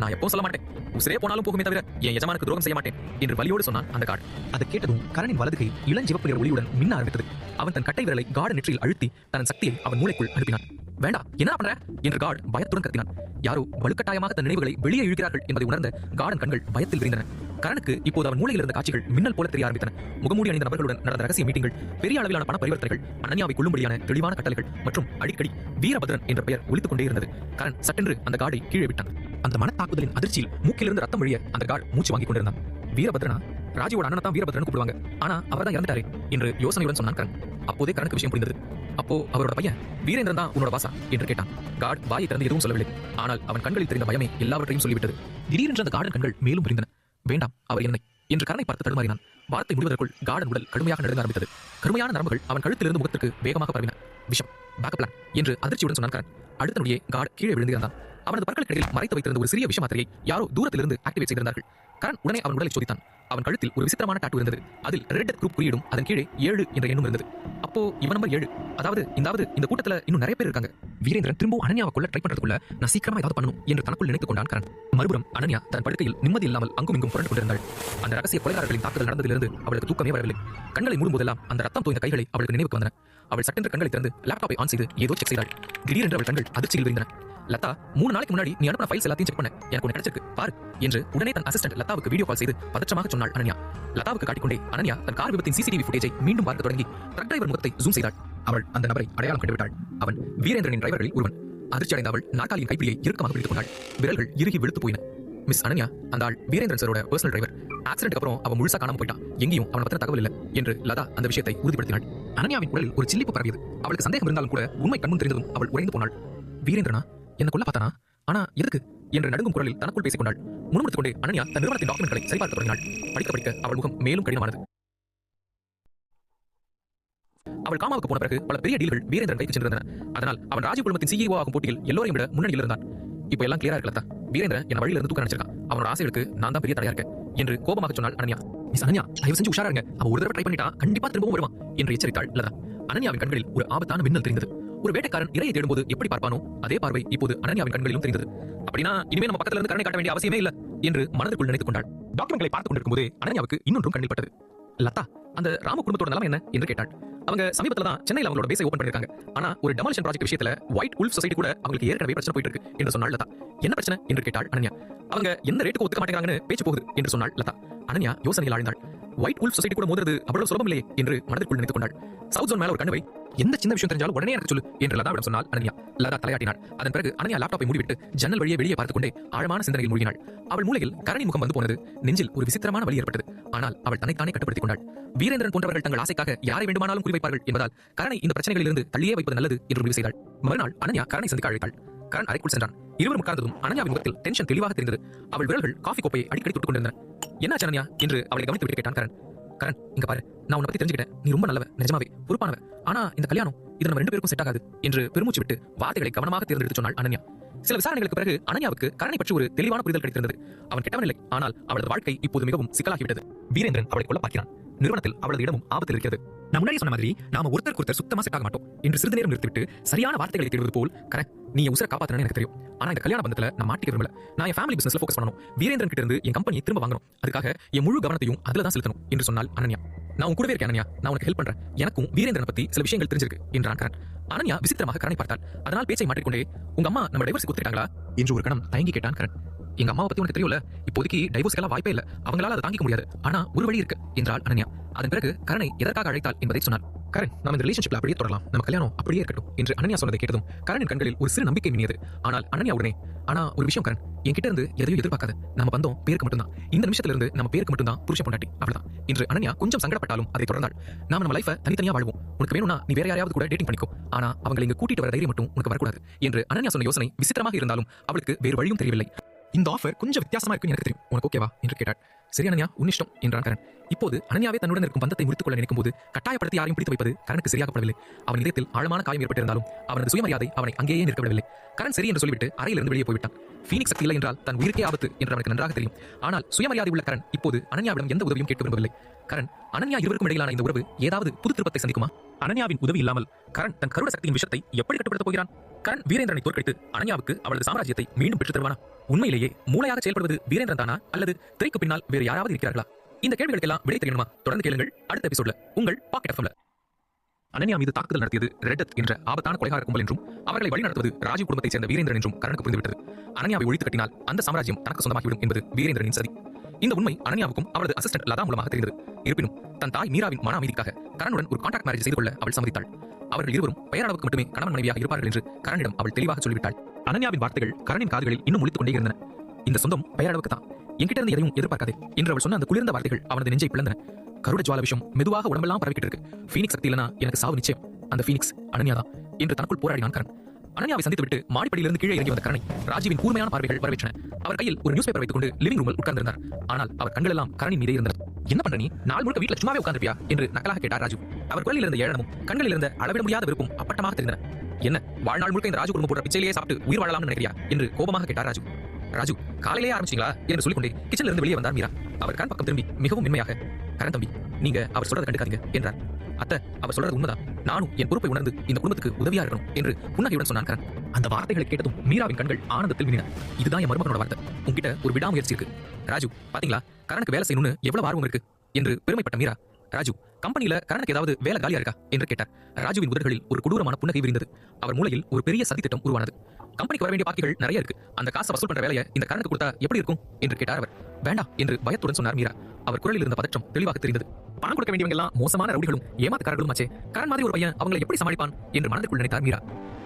நான் எப்போ சொல்ல மாட்டேன். உசிரே போனாலும் போகுமே தவிர என் எஜமானுக்கு துரோகம் செய்ய மாட்டேன் என்று வலியோடு சொன்னான் அந்த கார்டு. அதை கேட்டதும் கரணின் வலதுகை இளஞ்சிவப்பு நிற ஒளியுடன் மின்ன ஆரம்பித்தது. அவன் தன் கட்டை விரலை கார்டு நெற்றியில் அழுத்தி தன் சக்தியை அவன் மூளைக்குள் அனுப்பினான். வேண்டாம், என்ன பண்ற என்று கார்டு பயத்துடன் கத்தினான். யாரோ வலுக்கட்டாயமாக தன் நினைவுகளை வெளியே இழுக்கிறார்கள் என்பதை உணர்ந்த கார்டன் கண்கள் பயத்தில் விரிந்தன. கரனுக்கு இப்போது அவன் மூளையில் இருந்த காட்சிகள் மின்னல் போல தெரிய ஆரம்பித்தன. முகமூடி அணிந்த நபர்களுடன் நடந்த ரகசிய மீட்டிங்கள், பெரிய அளவிலான பண பரிவர்த்தனைகள், அனன்யாவை கொள்ளும்படியான தெளிவான கட்டளைகள் மற்றும் அடிக்கடி வீரபத்ரன் என்ற பெயர் ஒலித்துக் கொண்டே இருந்தது. கரண் சட்டென்று அந்த கார்டை கீழே விட்டான். அந்த மனத்தாக்குதலின் அதிர்ச்சியில் மூக்கிலிருந்து ரத்தம் வழிய அந்த கார்டு மூச்சு வாங்கிக் கொண்டிருந்தான். வீரபத்ரனா? ராஜுவோட அண்ணனை தான் வீரபத்ரன் கூப்பிடுவாங்க. ஆனா அவர் தான் இறந்துட்டாரே என்று யோசனையுடன் சொன்னான் கரண். அப்போதே கரனுக்கு விஷயம் புரிந்தது. அப்போ அவரோட பையன் வீரேந்திரன் தான் உன்னோட பாசா என்று கேட்டான். கார்டு வாயை திறந்து எதுவும் சொல்லவில்லை. ஆனால் அவன் கண்களில் தெரிந்த பயமே எல்லாவற்றையும் சொல்லிவிட்டது. திடீரென்று அந்த கார்டன் கண்கள் மேலும் புரிந்தன. வேண்டாம், அவர் என்னை என்று கரனை பார்த்து தடுமாறினான். வார்த்தை முடிவதற்குள் கார்டன் உடல் கடுமையாக நடுங்க ஆரம்பித்தது. கடுமையான நரம்புகள் அவன் கழுத்திலிருந்து முகத்திற்கு வேகமாக பரவின. விஷம், பேக்கப் பிளான் என்று அதிர்ச்சியுடன் சொன்னான் கரண். அடுத்த நொடியே கார்டு கீழே விழுந்திருந்தான். அவனது பற்களுக்கிடையில் மறைத்து வைத்திருந்த ஒரு சிறிய விஷ மாத்திரையை யாரோ தூரத்திலிருந்து ஆக்டிவேட் செய்திருந்தார்கள். கரண் உடனே அவன் உடலை சோதித்தான். அவன் கழுத்தில் ஒரு விசித்திரமான டாட்டூ இருந்தது. அதில் ரெட் குரூப் குறியீடும் அதன் கீழே 7 என்ற எண்ணும் இருந்தது. அப்போ இவன் நம்பர் 7. அதாவது இந்த கூட்டத்துல இன்னும் நிறைய பேர் இருக்காங்க. வீரேந்திரன் திரும்பவும் அனன்யாவை கொல்ல ட்ரை பண்றதுக்குள்ள நான் சீக்கிரமா ஏதாவது பண்ணணும் என்று தனக்குள் நினைத்துக் கொண்டான் கரண். மறுபுறம் அனன்யா தன் படுக்கையில் நிம்மதி இல்லாமல் அங்கும் இங்கும் புரண்டு கொண்டிருந்தாள். அந்த ரகசிய கொலைகாரர்களின் தாக்குதல் நடந்ததிலிருந்து அவளுக்கு தூக்கமே வரவில்லை. கண்களை மூடும் போதெல்லாம் அந்த ரத்தம் தோய்ந்த கைகளை அவளுக்கு நினைவுக்கு வந்தன. அவள் சட்டென்று கண்களை திறந்து லேப்டாப்பை ஆன் செய்து ஏதோ செக் செய்தாள். திடீரென்று அவள் கண்கள் அதிர்ச்சியில் விரிந்தன. லதா, 3 நாளைக்கு முன்னாடி நீ அனுப்பின ஃபைல்ஸ் எல்லாத்தையும் செக் பண்ண, எனக்கு ஒன்று கிடைச்சிருக்கு பாரு என்று உடனே தன் அசிஸ்டன்ட் லதாவுக்கு வீடியோ கால் செய்து பதற்றமாக சொன்னாள் அனன்யா. லதாவுக்கு காட்டிக்கொண்டே அனன்யா தன் கார் விபத்தின் சிசிடிவி ஃபுட்டேஜை மீண்டும் பார்க்க தொடங்கி ட்ரக் டிரைவர் முகத்தை ஜூம் செய்தாள். அவள் அந்த நபரை அடையாளம் கண்டுவிட்டாள். அவன் வீரேந்திரனின் டிரைவர்களில் ஒருவன். அதிர்ச்சி அடைந்த அவள் நாற்காலியின் கைப்பிடியை இறுக்கமாக பிடித்துக் கொண்டாள். விரல்கள் இறுகி வெளுத்து போயின. மிஸ் அனன்யா, அந்த ஆள் வீரேந்திரன் சரோட பர்சனல் டிரைவர். ஆக்சிடென்ட்க்கு அப்புறம் அவன் முழுசா காணாம போயிட்டான். எங்கேயும் அவனை பத்தின தகவல் இல்லை என்று லதா அந்த விஷயத்தை உறுதிப்படுத்தினாள். அனன்யாவின் உடலில் ஒரு சில்லிப்பு பரவியது. அவளுக்கு சந்தேகம் இருந்தாலும் கூட உண்மை கண்முன் தெரிந்ததும் அவள் உறைந்து போனாள். வீரேந்திரனா? என்ன கொல்ல பார்த்தானா? ஆனா எதுக்கு என்று நடுங்கும் குரலில் தனக்குள் பேசிக் கொண்டாள். முன்முடித்துக் கொண்டே அனன்யா தன் நிறுவனத்தின் டாக்குமெண்ட்களை சரிபார்க்க தொடங்கினாள். படிக்க படிக்க அவள் முகம் மேலும் கடினமானது. அவள் காமாவுக்கு போன பிறகு பல பெரிய டீல்கள் வீரேந்திரன் கைக்கு சென்றிருந்தன. அதனால் அவன் ராஜீவ் குழுமத்தின் சிஇஓ ஆகும் போட்டியில் எல்லோரையும் விட முன்னணியில் இருந்தான். இப்போ எல்லாம் கிளியரா இருக்கலத்தா. வீரேந்திரன் என் வழியில இருந்து தூக்க நினைச்சிருக்கான். அவனோட ஆசைகளுக்கு நான் தான் பெரிய தடையா இருக்கேன் என்று கோபமாக சொன்னாள் அனன்யா. மிஸ் அனன்யா, தயவு செஞ்சு உஷாரா இருங்க. அவன் ஒரு தடவை ட்ரை பண்ணிட்டா கண்டிப்பா திரும்பவும் வருவான் என்று எச்சரித்தாள் லதா. அனன்யாவின் கண்களில் ஒரு ஆபத்தான மின்னல் தெரிந்தது. ஒரு வேட்டைக்காரன் இரையை தேடும்போது எப்படி பார்ப்பானோ அதே பார்வை இப்போது அனன்யாவின் கண்களிலும் தெரிந்தது. அப்படின்னா இனிமே நம்ம பக்கத்துல இருந்து கருணை காட்ட வேண்டிய அவசியமே இல்ல என்று மனதிற்குள் நினைத்துக் கொண்டாள். டாக்குமெண்ட்களை பார்த்துக் கொண்டிருக்கும் போதே அனன்யாவுக்கு இன்னொன்றும் கண்ணில் பட்டது. லதா, அந்த ராம குடும்பத்தோட நிலைமை என்ன என்று கேட்டாள். அவங்க சமீபத்துல தான் சென்னையில் அவங்களோட பேஸை ஓபன் பண்ணிருக்காங்க. ஆனா ஒரு டெமாலிஷன் ப்ராஜெக்ட் விஷயத்துல ஒயிட் உல்ஃப் சொசைட்டி கூட அவங்களுக்கு ஏற்கனவே பிரச்சனை போயிட்டு இருக்கு என்று சொன்னாள் லதா. என்ன பிரச்சனை என்று கேட்டாள் அனன்யா. அவங்க எந்த ரேட்டுக்கு ஒத்துக்க மாட்டேங்கிறாங்கன்னு பேச்சு போகுது என்று சொன்னாள் லதா. அனன்யா யோசனையில் ஆழ்ந்தாள். ஒயிட் உல்ஃப் சொசைட்டி கூட மோதுறது அவ்வளவு சுலபம் இல்லையே என்று மனதிற்குள் நினைத்துக் கொண்டாள். சவுத் ஜோன் மேல ஒரு கண்ணுவை, எந்த சின்ன விஷயம் தெரிஞ்சாலும் உடனே எனக்கு சொல்லு என்று லதாவிடம் சொன்னால் அனன்யா. லதா தலையாட்டினாள். அதன் பிறகு அனன்யா லேப்டாப்பை மூடிவிட்டு ஜன்னல் வழியே வெளியே பார்த்துக் கொண்டே ஆழமான சிந்தனையில் மூழ்கினாள். அவள் மூளையில் கரணின் முகம் வந்து போனது. நெஞ்சில் ஒரு விசித்திரமான வலி ஏற்பட்டது. ஆனால் அவள் தன்னைத்தானே கட்டுப்படுத்திக் கொண்டாள். வீரேந்திரன் போன்றவர்கள் தங்கள் ஆசைக்காக யாரை வேண்டுமானாலும் குறிவைப்பார்கள் என்பதால் கரணை இந்த பிரச்சனைகளிலிருந்து தள்ளியே வைப்பது நல்லது என்று முடிவு செய்தாள். மறுநாள் அனன்யா கரணை சந்திக்க அழைத்தாள். கரண் அறைக்குள் சென்றான். இருவரும் உட்கார்ந்ததும் அனன்யாவின் முகத்தில் டென்ஷன் தெளிவாக தெரிந்தது. அவள் விரல்கள் காஃபி கோப்பையை அடிக்கடி தொட்டுக் கொண்டிருந்தன. என்ன அனன்யா என்று அவளை கவனித்து விட்டு கேட்டான் கரண். கரண், இங்க பாரு, நான் உன்னை பத்தி தெரிஞ்சுக்கிட்டேன். நீ ரொம்ப நல்லவ, நிஜமாவே பொறுப்பானவ. ஆனா இந்த கல்யாணம் இது நம்ம 2 பேருக்கும் செட் ஆகாது என்று பெருமூச்சு விட்டு வார்த்தைகளை கவனமாக தேர்ந்தெடுத்து சொன்னாள் அனன்யா. சில விசாரணைகளுக்கு பிறகு அனன்யாவுக்கு கரணை பற்றி ஒரு தெளிவான புரிதல் கிடைத்திருந்தது. அவன் கெட்டவன் இல்லை, ஆனால் அவளது வாழ்க்கை இப்போது மிகவும் சிக்கலாகிவிட்டது. வீரேந்திரன் அவளை கொல்ல பார்க்கிறான். நிறுவனத்தில் அவளது இடமும் ஆபத்தில் இருக்கிறது. நான் முன்னாடி சொன்ன மாதிரி நாம ஒருத்தருக்கு ஒருத்தர் சுத்தமா செட் ஆக மாட்டோம் என்று சிறிது நேரம் நிறுத்திவிட்டு சரியான வார்த்தைகளை தேடுவது போல், கரண், நீ உசுரை காப்பாற்றணும்னு எனக்கு தெரியும். ஆனா இந்த கல்யாண பந்தத்துல நான் மாட்டிக்க விரும்பல. நான் என் ஃபேமிலி பிசினஸ்ல ஃபோக்கஸ் பண்ணணும். வீரேந்திரன் கிட்ட இருந்து என் கம்பெனியை திரும்ப வாங்கணும். அதுக்காக என் முழு கவனத்தையும் அதுல தான் செலுத்தணும் என்று சொன்னால் அனன்யா. நான் உன் கூடவே இருக்கேன் அனன்யா, நான் உனக்கு ஹெல்ப் பண்றேன். எனக்கும் வீரேந்திரன் பத்தி சில விஷயங்கள் தெரிஞ்சிருக்கு என்றான் கரண். அனன்யா விசித்திரமாக கரணை பார்த்தாள். அதனால் பேச்சை மாற்றிக்கொண்டே, உங்க அம்மா நம்ம டைவர்ஸ் கொடுத்துட்டாங்களா என்று ஒரு கணம் தயங்கி கேட்டான் கரண். எங்க அம்மாவை பத்தி உனக்கு தெரியல, இப்போதைக்கு டைவர்ஸ்க்கெல்லாம் வாய்ப்பே இல்ல, அவங்களால அதை தாங்கிக்க முடியாது. ஆனா ஒரு வழி இருக்கு என்றாள் அனன்யா. அதன் பிறகு கரணை எதற்காக அழைத்தாள் என்பதை சொன்னார். கரண், நாம் இந்த ரிலேஷன்ஷிப்ல அப்படியே தொடரலாம், நம்ம கல்யாணம் அப்படியே இருக்கட்டும் என்று அனன்யா சொன்னதை கேட்டதும் கரணின் கண்களில் ஒரு சிறு நம்பிக்கை மினியது. ஆனால் அனன்யா உடனே, ஆனா ஒரு விஷயம் கரண், என்கிட்ட இருந்து எதையும் எதிர்பார்க்காத, நம்ம பந்தம் பேருக்கு மட்டும்தான். இந்த நிமிஷத்துல இருந்து நம்ம பேருக்கு மட்டும்தான் புருஷ பொண்டாட்டி, அவ்வளவுதான் என்று அனன்யா கொஞ்சம் சங்கடப்பட்டாலும் அதை தொடர்ந்தாள். நாம நம்ம லைஃபை தனித்தனியா வாழ்வோம். உனக்கு வேணும்னா நீ வேற யாராவது கூட டேட்டிங் பண்ணிக்கோ, ஆனா அவங்களை இங்க கூட்டிட்டு வர தைரியம் மட்டும் உனக்கு வரக்கூடாது என்று அனன்யா சொன்ன யோசனை விசித்திரமாக இருந்தாலும் அவளுக்கு வேறு வழியும் தெரியவில்லை. இந்த ஆஃபர் கொஞ்சம் வித்தியாசமா இருக்குன்னு எனக்கு தெரியும், உனக்கு ஓகேவா என்று கேட்டாள். சரி அனன்யா, உன்னிஷ்டம் என்றான் கரண். இப்போது அனன்யாவே தன்னுடன் இருக்கும் பந்தத்தை முடித்துக் கொள்ள நினைக்கும் போது கட்டாயப்படுத்தி யாரையும் பிடித்து வைப்பது கரனுக்கு சரியாகப்படவில்லை. அவன் இதயத்தில் ஆழமான காயம் ஏற்பட்டிருந்தாலும் அவனது சுயமரியாதை அவனை அங்கேயே நிற்கவிடவில்லை. கரண் சரி என்று சொல்லிவிட்டு அறையிலிருந்து வெளியே போய்விட்டான். ஃபீனிக்ஸ் சக்தி இல்லை என்றால் தன் உயிருக்கே ஆபத்து என்று அவனுக்கு நன்றாக தெரியும். ஆனால் சுயமரியாதை உள்ள கரண் இப்போது அனன்யாவிடம் எந்த உதவியும் கேட்க விரும்பவில்லை. கரண், அனன்யா இருவருக்கும் இடையிலான இந்த உறவு ஏதாவது புது திருப்பத்தை சந்திக்குமா? அனன்யாவின் உதவி இல்லாமல் கரண் தன் கருட சக்தியின் விஷயத்தை எப்படி கட்டுப்படுத்தப் போகிறான்? கரண் வீரேந்திரனை தோற்கடித்து அனன்யாவுக்கு அவளது சாம்ராஜ்யத்தை மீண்டும் பெற்றுத் தருவானா? உண்மையிலேயே மூளையாக செயல்படுவது வீரேந்திரன் தானா, அல்லது திரைக்கு பின்னால் வேறு யாராவது இருக்கிறார்களா? இந்த கேள்விகளுக்கெல்லாம் விடை தெரியணுமா? தொடர்ந்து கேளுங்கள் அடுத்த எபிசோட்ல உங்கள் பாக்கெட் எஃப்எம்ல. அனன்யா மீது தாக்குதல் நடத்தியது ரெட் என்ற ஆபத்தான கொலைகார கும்பல் என்றும் அவர்களை வழிநடத்துவது ராஜீவ் குடும்பத்தைச் சேர்ந்த வீரேந்திரன் என்றும் கரனுக்கு புரிந்துவிட்டது. அனன்யாவை ஒழித்து கட்டினால் அந்த சாம்ராஜ்யம் தனக்கு சொந்தமாகிவிடும் என்பது வீரேந்திரனின் சதி. இந்த உண்மை அனன்யாவுக்கும் அவரது அசிஸ்டன்ட் லதா மூலமாக தெரிந்தது. இருப்பினும் தன் தாய் மீராவின் மன அமைதிக்காக கரனுடன் ஒரு கான்ட்ராக்ட் மேரேஜ் செய்து கொள்ள அவள் சம்மதித்தாள். அவர்கள் இருவரும் பெயரளவுக்கு மட்டுமே கணவன் மனைவியாக இருப்பார்கள் என்று கரனிடம் அவள் தெளிவாக சொல்லிவிட்டாள். அனன்யாவின் வார்த்தைகள் கரனின் காதுகளில் இன்னும் ஒலித்துக் கொண்டே இருந்தன. இந்த சொந்தம் பெயரளவுக்கு தான், என்கிட்ட இருந்து எதையும் எதிர்பார்க்காதே என்று அவள் சொன்ன அந்த குளிர்ந்த வார்த்தைகள் அவனது நெஞ்சை பிளந்தன. கருட ஜுவால விஷயம் மெதுவாக உடம்பெல்லாம் பரவிக்கிட்டு இருக்கு. ஃபீனிக்ஸ் சக்தி இல்லனா எனக்கு சாவு நிச்சயம். அந்த ஃபீனிக்ஸ் அனன்யா தான் என்று தனக்குள் போராடினான் கரண். அனன்யாவை சந்தித்துவிட்டு மாடிப்படியிலிருந்து கீழே இறங்கி வந்த கரணை ராஜீவின் கூர்மையான பார்வைகள் வரவேற்றன. அவர் கையில் ஒரு நியூஸ் பேப்பர் வைத்துக் கொண்டு லிவிங் ரூமில் உட்கார்ந்திருந்தார். ஆனால் அவர் கண்கள் எல்லாம் கரணின் மீதே இருந்தது. என்ன பண்ற நீ? நாள் முழுக்க வீட்டில் சும்மாவே உட்கார்ந்திருப்பியா என்று நக்கலாக கேட்டார் ராஜு. அவர் குரலில் இருந்த ஏளனமும் கண்களில் இருந்த அளவிட முடியாத வெறுப்பும் அப்பட்டமாக தெரிந்தன. என்ன வாழ்நாள் முழுக்க இந்த ராஜு குடும்பம் போன்ற பிச்சையிலேயே சாப்பிட்டு உயிர் வாழலாம்னு நினைக்கிறியா என்று கோபமாக கேட்டார் ராஜு. ராஜு, காலையிலேயே ஆரம்பிச்சிங்களா என்று சொல்லிக்கொண்டே கிச்சன்ல இருந்து வெளியே வந்தார் மீரா. அவர் கண் பக்கம் திரும்பி மிகவும் மென்மையாக, கரண் தம்பி, நீங்க அவர் சொல்றதை கண்டுக்காதீங்க என்றார். அத்தை, அவர் சொல்றது உண்மைதான், நானும் என் பொறுப்பை உணர்ந்து இந்த குடும்பத்துக்கு உதவியா இருக்கணும் என்று புன்னகையுடன் சொன்னான் கரண். அந்த வார்த்தைகளை கேட்டதும் மீராவின் கண்கள் ஆனந்தத்தில் மினின. இதுதான் என் மருமகனோட வார்த்தை, உங்ககிட்ட ஒரு விடாமுயற்சி இருக்கு. ராஜு, பாத்தீங்களா கரனுக்கு வேலை செய்யணும்னு எவ்வளவு ஆர்வம் இருக்கு என்று பெருமைப்பட்ட மீரா. ராஜு, கம்பெனியில கரனுக்கு ஏதாவது வேலை காலியா இருக்கா என்று கேட்டார். ராஜுவின் உதடுகளில் ஒரு கொடூரமான புன்னகை விரிந்தது. அவர் மூளையில் ஒரு பெரிய சதி திட்டம் உருவானது. கம்பெனிக்கு வர வேண்டிய பாக்கிகள் நிறைய இருக்கு, அந்த காசை வசூல் பண்ற வேலையை இந்த கரனுக்கு கொடுத்தா எப்படி இருக்கும் என்று கேட்டார் அவர். வேண்டாம் என்று பயத்துடன் சொன்னார் மீரா. அவர் குரலில் இருந்த பதற்றம் தெளிவாக தெரிந்தது. பணம் கொடுக்க வேண்டியவங்க எல்லாம் மோசமான ரவுடிகளும் ஏமாத்துக்காரர்களும் ஆச்சே, கரண் மாதிரி ஒரு பையன் அவங்களை எப்படி சமாளிப்பான் என்று மனதிற்குள் நினைத்தார் மீரா.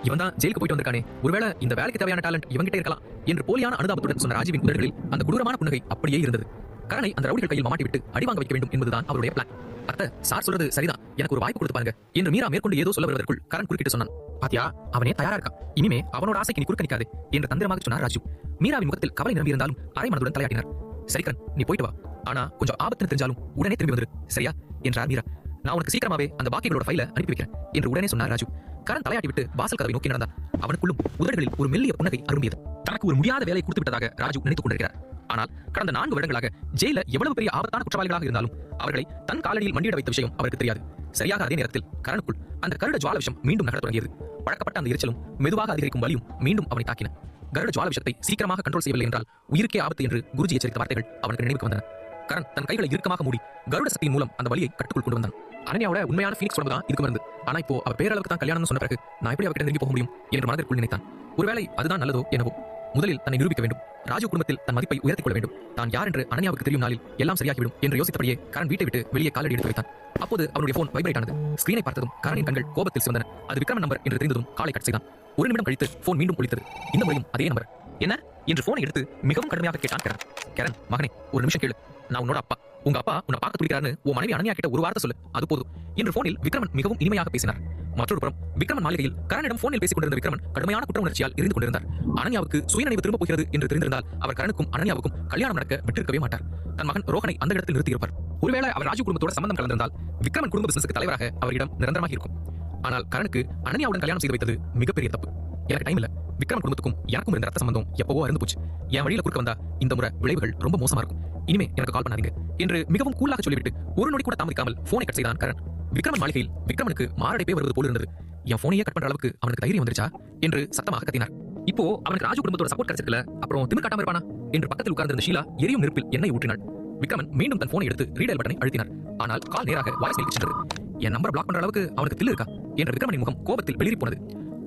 இவன் தான் ஜெயிலுக்கு போயிட்டு வந்திருக்கானே, ஒருவேளை இந்த வேலைக்கு தேவையான டேலண்ட் இவங்கிட்ட இருக்கலாம் என்று போலியான அனுதாபத்துடன் சொன்ன ராஜீவின் உதடுகளில் அந்த கொடூரமான புன்னகை அப்படியே இருந்தது. கரனை அந்த ரவுடிகள் கையில் மாட்டி விட்டு அடி வாங்க வைக்க வேண்டும் என்பதுதான் அவருடைய பிளான். அத்தை, சார் சொல்றது சரிதான், எனக்கு ஒரு வாய்ப்பு கொடுத்து பாருங்க என்று மீரா மேற்கொண்டு ஏதோ சொல்ல வருவதற்குள் கரண் குறுக்கிட்டு சொன்னான். பாத்தியா, அவனே தயாரா இருக்கான், இனிமே அவனோட ஆசைக்கு நீ குறுக்க நிக்காதே என்று தந்திரமாக சொன்னார் ராஜு. மீராவின் முகத்தில் கவலை நிரம்பி இருந்தாலும் அரை மனதுடன் தலையாட்டினார். சரி கரண், நீ போயிட்டு வா, ஆனா கொஞ்சம் ஆபத்துன்னு தெரிஞ்சாலும் உடனே திரும்பி வந்துரு, சரியா என்றார் மீரா. நான் உனக்கு சீக்கிரமாவே அந்த பாக்கிகளோட ஃபைலை அனுப்பி வைக்கிறேன் என்று உடனே சொன்னார் ராஜு. கரண் தலையாட்டி விட்டு வாசல் கதவை நோக்கி நடந்தார். அவனுக்குள்ளும் உதடுகளில் ஒரு மெல்லிய புன்னகை அரும்பியது. தனக்கு ஒரு முடியாத வேலை கொடுத்து விட்டதாக ராஜு நினைத்துக் கொண்டிருக்கிறார். ஆனால் கடந்த 4 வருடங்களாக ஜெயில எவ்வளவு பெரிய ஆபத்தான குற்றவாளிகளாக இருந்தாலும் அவர்களை தன் காலடியில் மண்டியிட வைத்த விஷயம் அவருக்கு தெரியாது. சரியாக அதே நேரத்தில் கரனுக்குள் அந்த கருட ஜுவால விஷயம் மீண்டும் நகர தொடங்கியது. பழக்கப்பட்ட அந்த எரிச்சலும் மெதுவாக அதிகரிக்கும் வலியும் மீண்டும் அவனை தாக்கின. கருட ஜுவால விஷயத்தை சீக்கிரமாக கண்ட்ரோல் செய்யவில்லை என்றால் உயிருக்கே ஆபத்து என்று குருஜி எச்சரித்த வார்த்தைகள் அவனுக்கு நினைவுக்கு வந்தன. கரண் தன் கைகளை இறுக்கமாக மூடி கருட சக்தியின் மூலம் அந்த வலியை கட்டுக்குள் கொண்டு வந்தான். அனன்யாவோட உண்மையான ஃபீனிக்ஸ் உடம்பு தான் இதுக்கு மருந்து. ஆனா இப்போ அவ பேரளவுக்கு தான் கல்யாணம்னு சொன்ன பிறகு நான் எப்படி அவகிட்ட நெருங்கி போக முடியும் என்று மனதிற்குள் நினைத்தான். ஒருவேளை அதுதான் நல்லதோ என்னவோ. முதலில் தன்னை நிரூபிக்க வேண்டும். ராஜு குடும்பத்தில் தன் மதிப்பை உயர்த்திக் கொள்ள வேண்டும். தான் யார் என்று அனன்யாவுக்கு தெரியும் நாளில் எல்லாம் சரியாகிவிடும் என்று யோசித்தபடியே கரண் வீட்டை விட்டு வெளியே காலடி எடுத்து வைத்தான். அப்போது அவனுடைய போன் வைப்ரேட் ஆனது. ஸ்கிரீனை பார்த்ததும் கரணின் கண்கள் கோபத்தில் சிவந்தன. அது விக்ரமன் நம்பர் என்று தெரிந்ததும் காலை கட் செய்தான். ஒரு நிமிடம் கழித்து போன் மீண்டும் ஒலித்தது. இந்த முறையும் அதே நம்பர். என்ன என்று போனை எடுத்து மிகவும் கடுமையாக கேட்டான் கரண். கரண், மகனே, ஒரு நிமிஷம் கேளு. நான் உன்னோட அப்பா. உங்க அப்பா உன்னை பார்க்க துடிக்கிறான்னு உன் மனைவி அனன்யா கிட்ட ஒரு வார்த்தை சொல்லு, அது போதும் என்று போனில் விக்ரமன் மிகவும் இனிமையாக பேசினார். மற்றொரு புறம் விக்ரமன் மாளிகையில் கரணிடம் போனில் பேசிக் கொண்டிருந்த விக்ரமன் கடுமையான குற்ற உணர்ச்சியால் இருந்து கொண்டிருந்தார். அனன்யாவுக்கு சுயநினைவு திரும்ப போகிறது என்று தெரிந்திருந்தால் அவர் கரணுக்கும் அனன்யாவுக்கும் கல்யாணம் நடக்க விட்டிருக்கவே மாட்டார். தன் மகன் ரோஹனை அந்த இடத்தில் நிறுத்தியிருப்பார். ஒருவேளை அவர் ராஜு குடும்பத்தோட சம்பந்தம் கலந்திருந்தால் விக்ரமன் குடும்ப பிசினஸுக்கு தலைவராக அவரிடம் நிரந்தரமாக இருக்கும். ஆனால் கரணுக்கு அனன்யாவுடன் கல்யாணம் செய்து வைத்தது மிகப்பெரிய தப்பு. எனக்கு டைம் இல்ல. விக்ரம் குடும்பத்துக்கும் எனக்கும் இருந்த ரத்த சம்பந்தம் எப்பவோ இருந்து போச்சு. என் வழியில குறுக்க வந்தா இந்த முறை விளைவுகள் ரொம்ப மோசமா இருக்கும். இனிமே எனக்கு கால் பண்ணாதீங்க என்று மிகவும் கூலாக சொல்லிவிட்டு ஒரு நொடி கூட தாமதிக்காமல் போனை கட் செய்தான் கரண். விக்ரமன் மாளிகையில் விக்ரமனுக்கு மாரடைப்பே வருவது போல இருந்தது. என் போனையே கட் பண்ற அளவுக்கு அவனுக்கு தைரியம் வந்துருச்சா என்று சத்தமாக கத்தினார். இப்போ அவனுக்கு ராஜு குடும்பத்தோட சப்போர்ட் கிடைச்சிருக்கல, அப்புறம் திமிர் காட்டாம இருப்பானா என்று பக்கத்தில் உட்கார்ந்திருந்த ஷீலா எரியும் நெருப்பில் எண்ணெய் ஊற்றினாள். விக்ரமன் மீண்டும் தன் போனை எடுத்து ரீடைல் பட்டனை அழுத்தினார். ஆனால் கால் நேராக வாய்ஸ் மெயில் சென்றது. என் நம்பர் பிளாக் பண்ற அளவுக்கு அவனுக்கு தில்லு இருக்கா என்ற விக்ரமனின் முகம் கோபத்தில் வெளிரி போனது.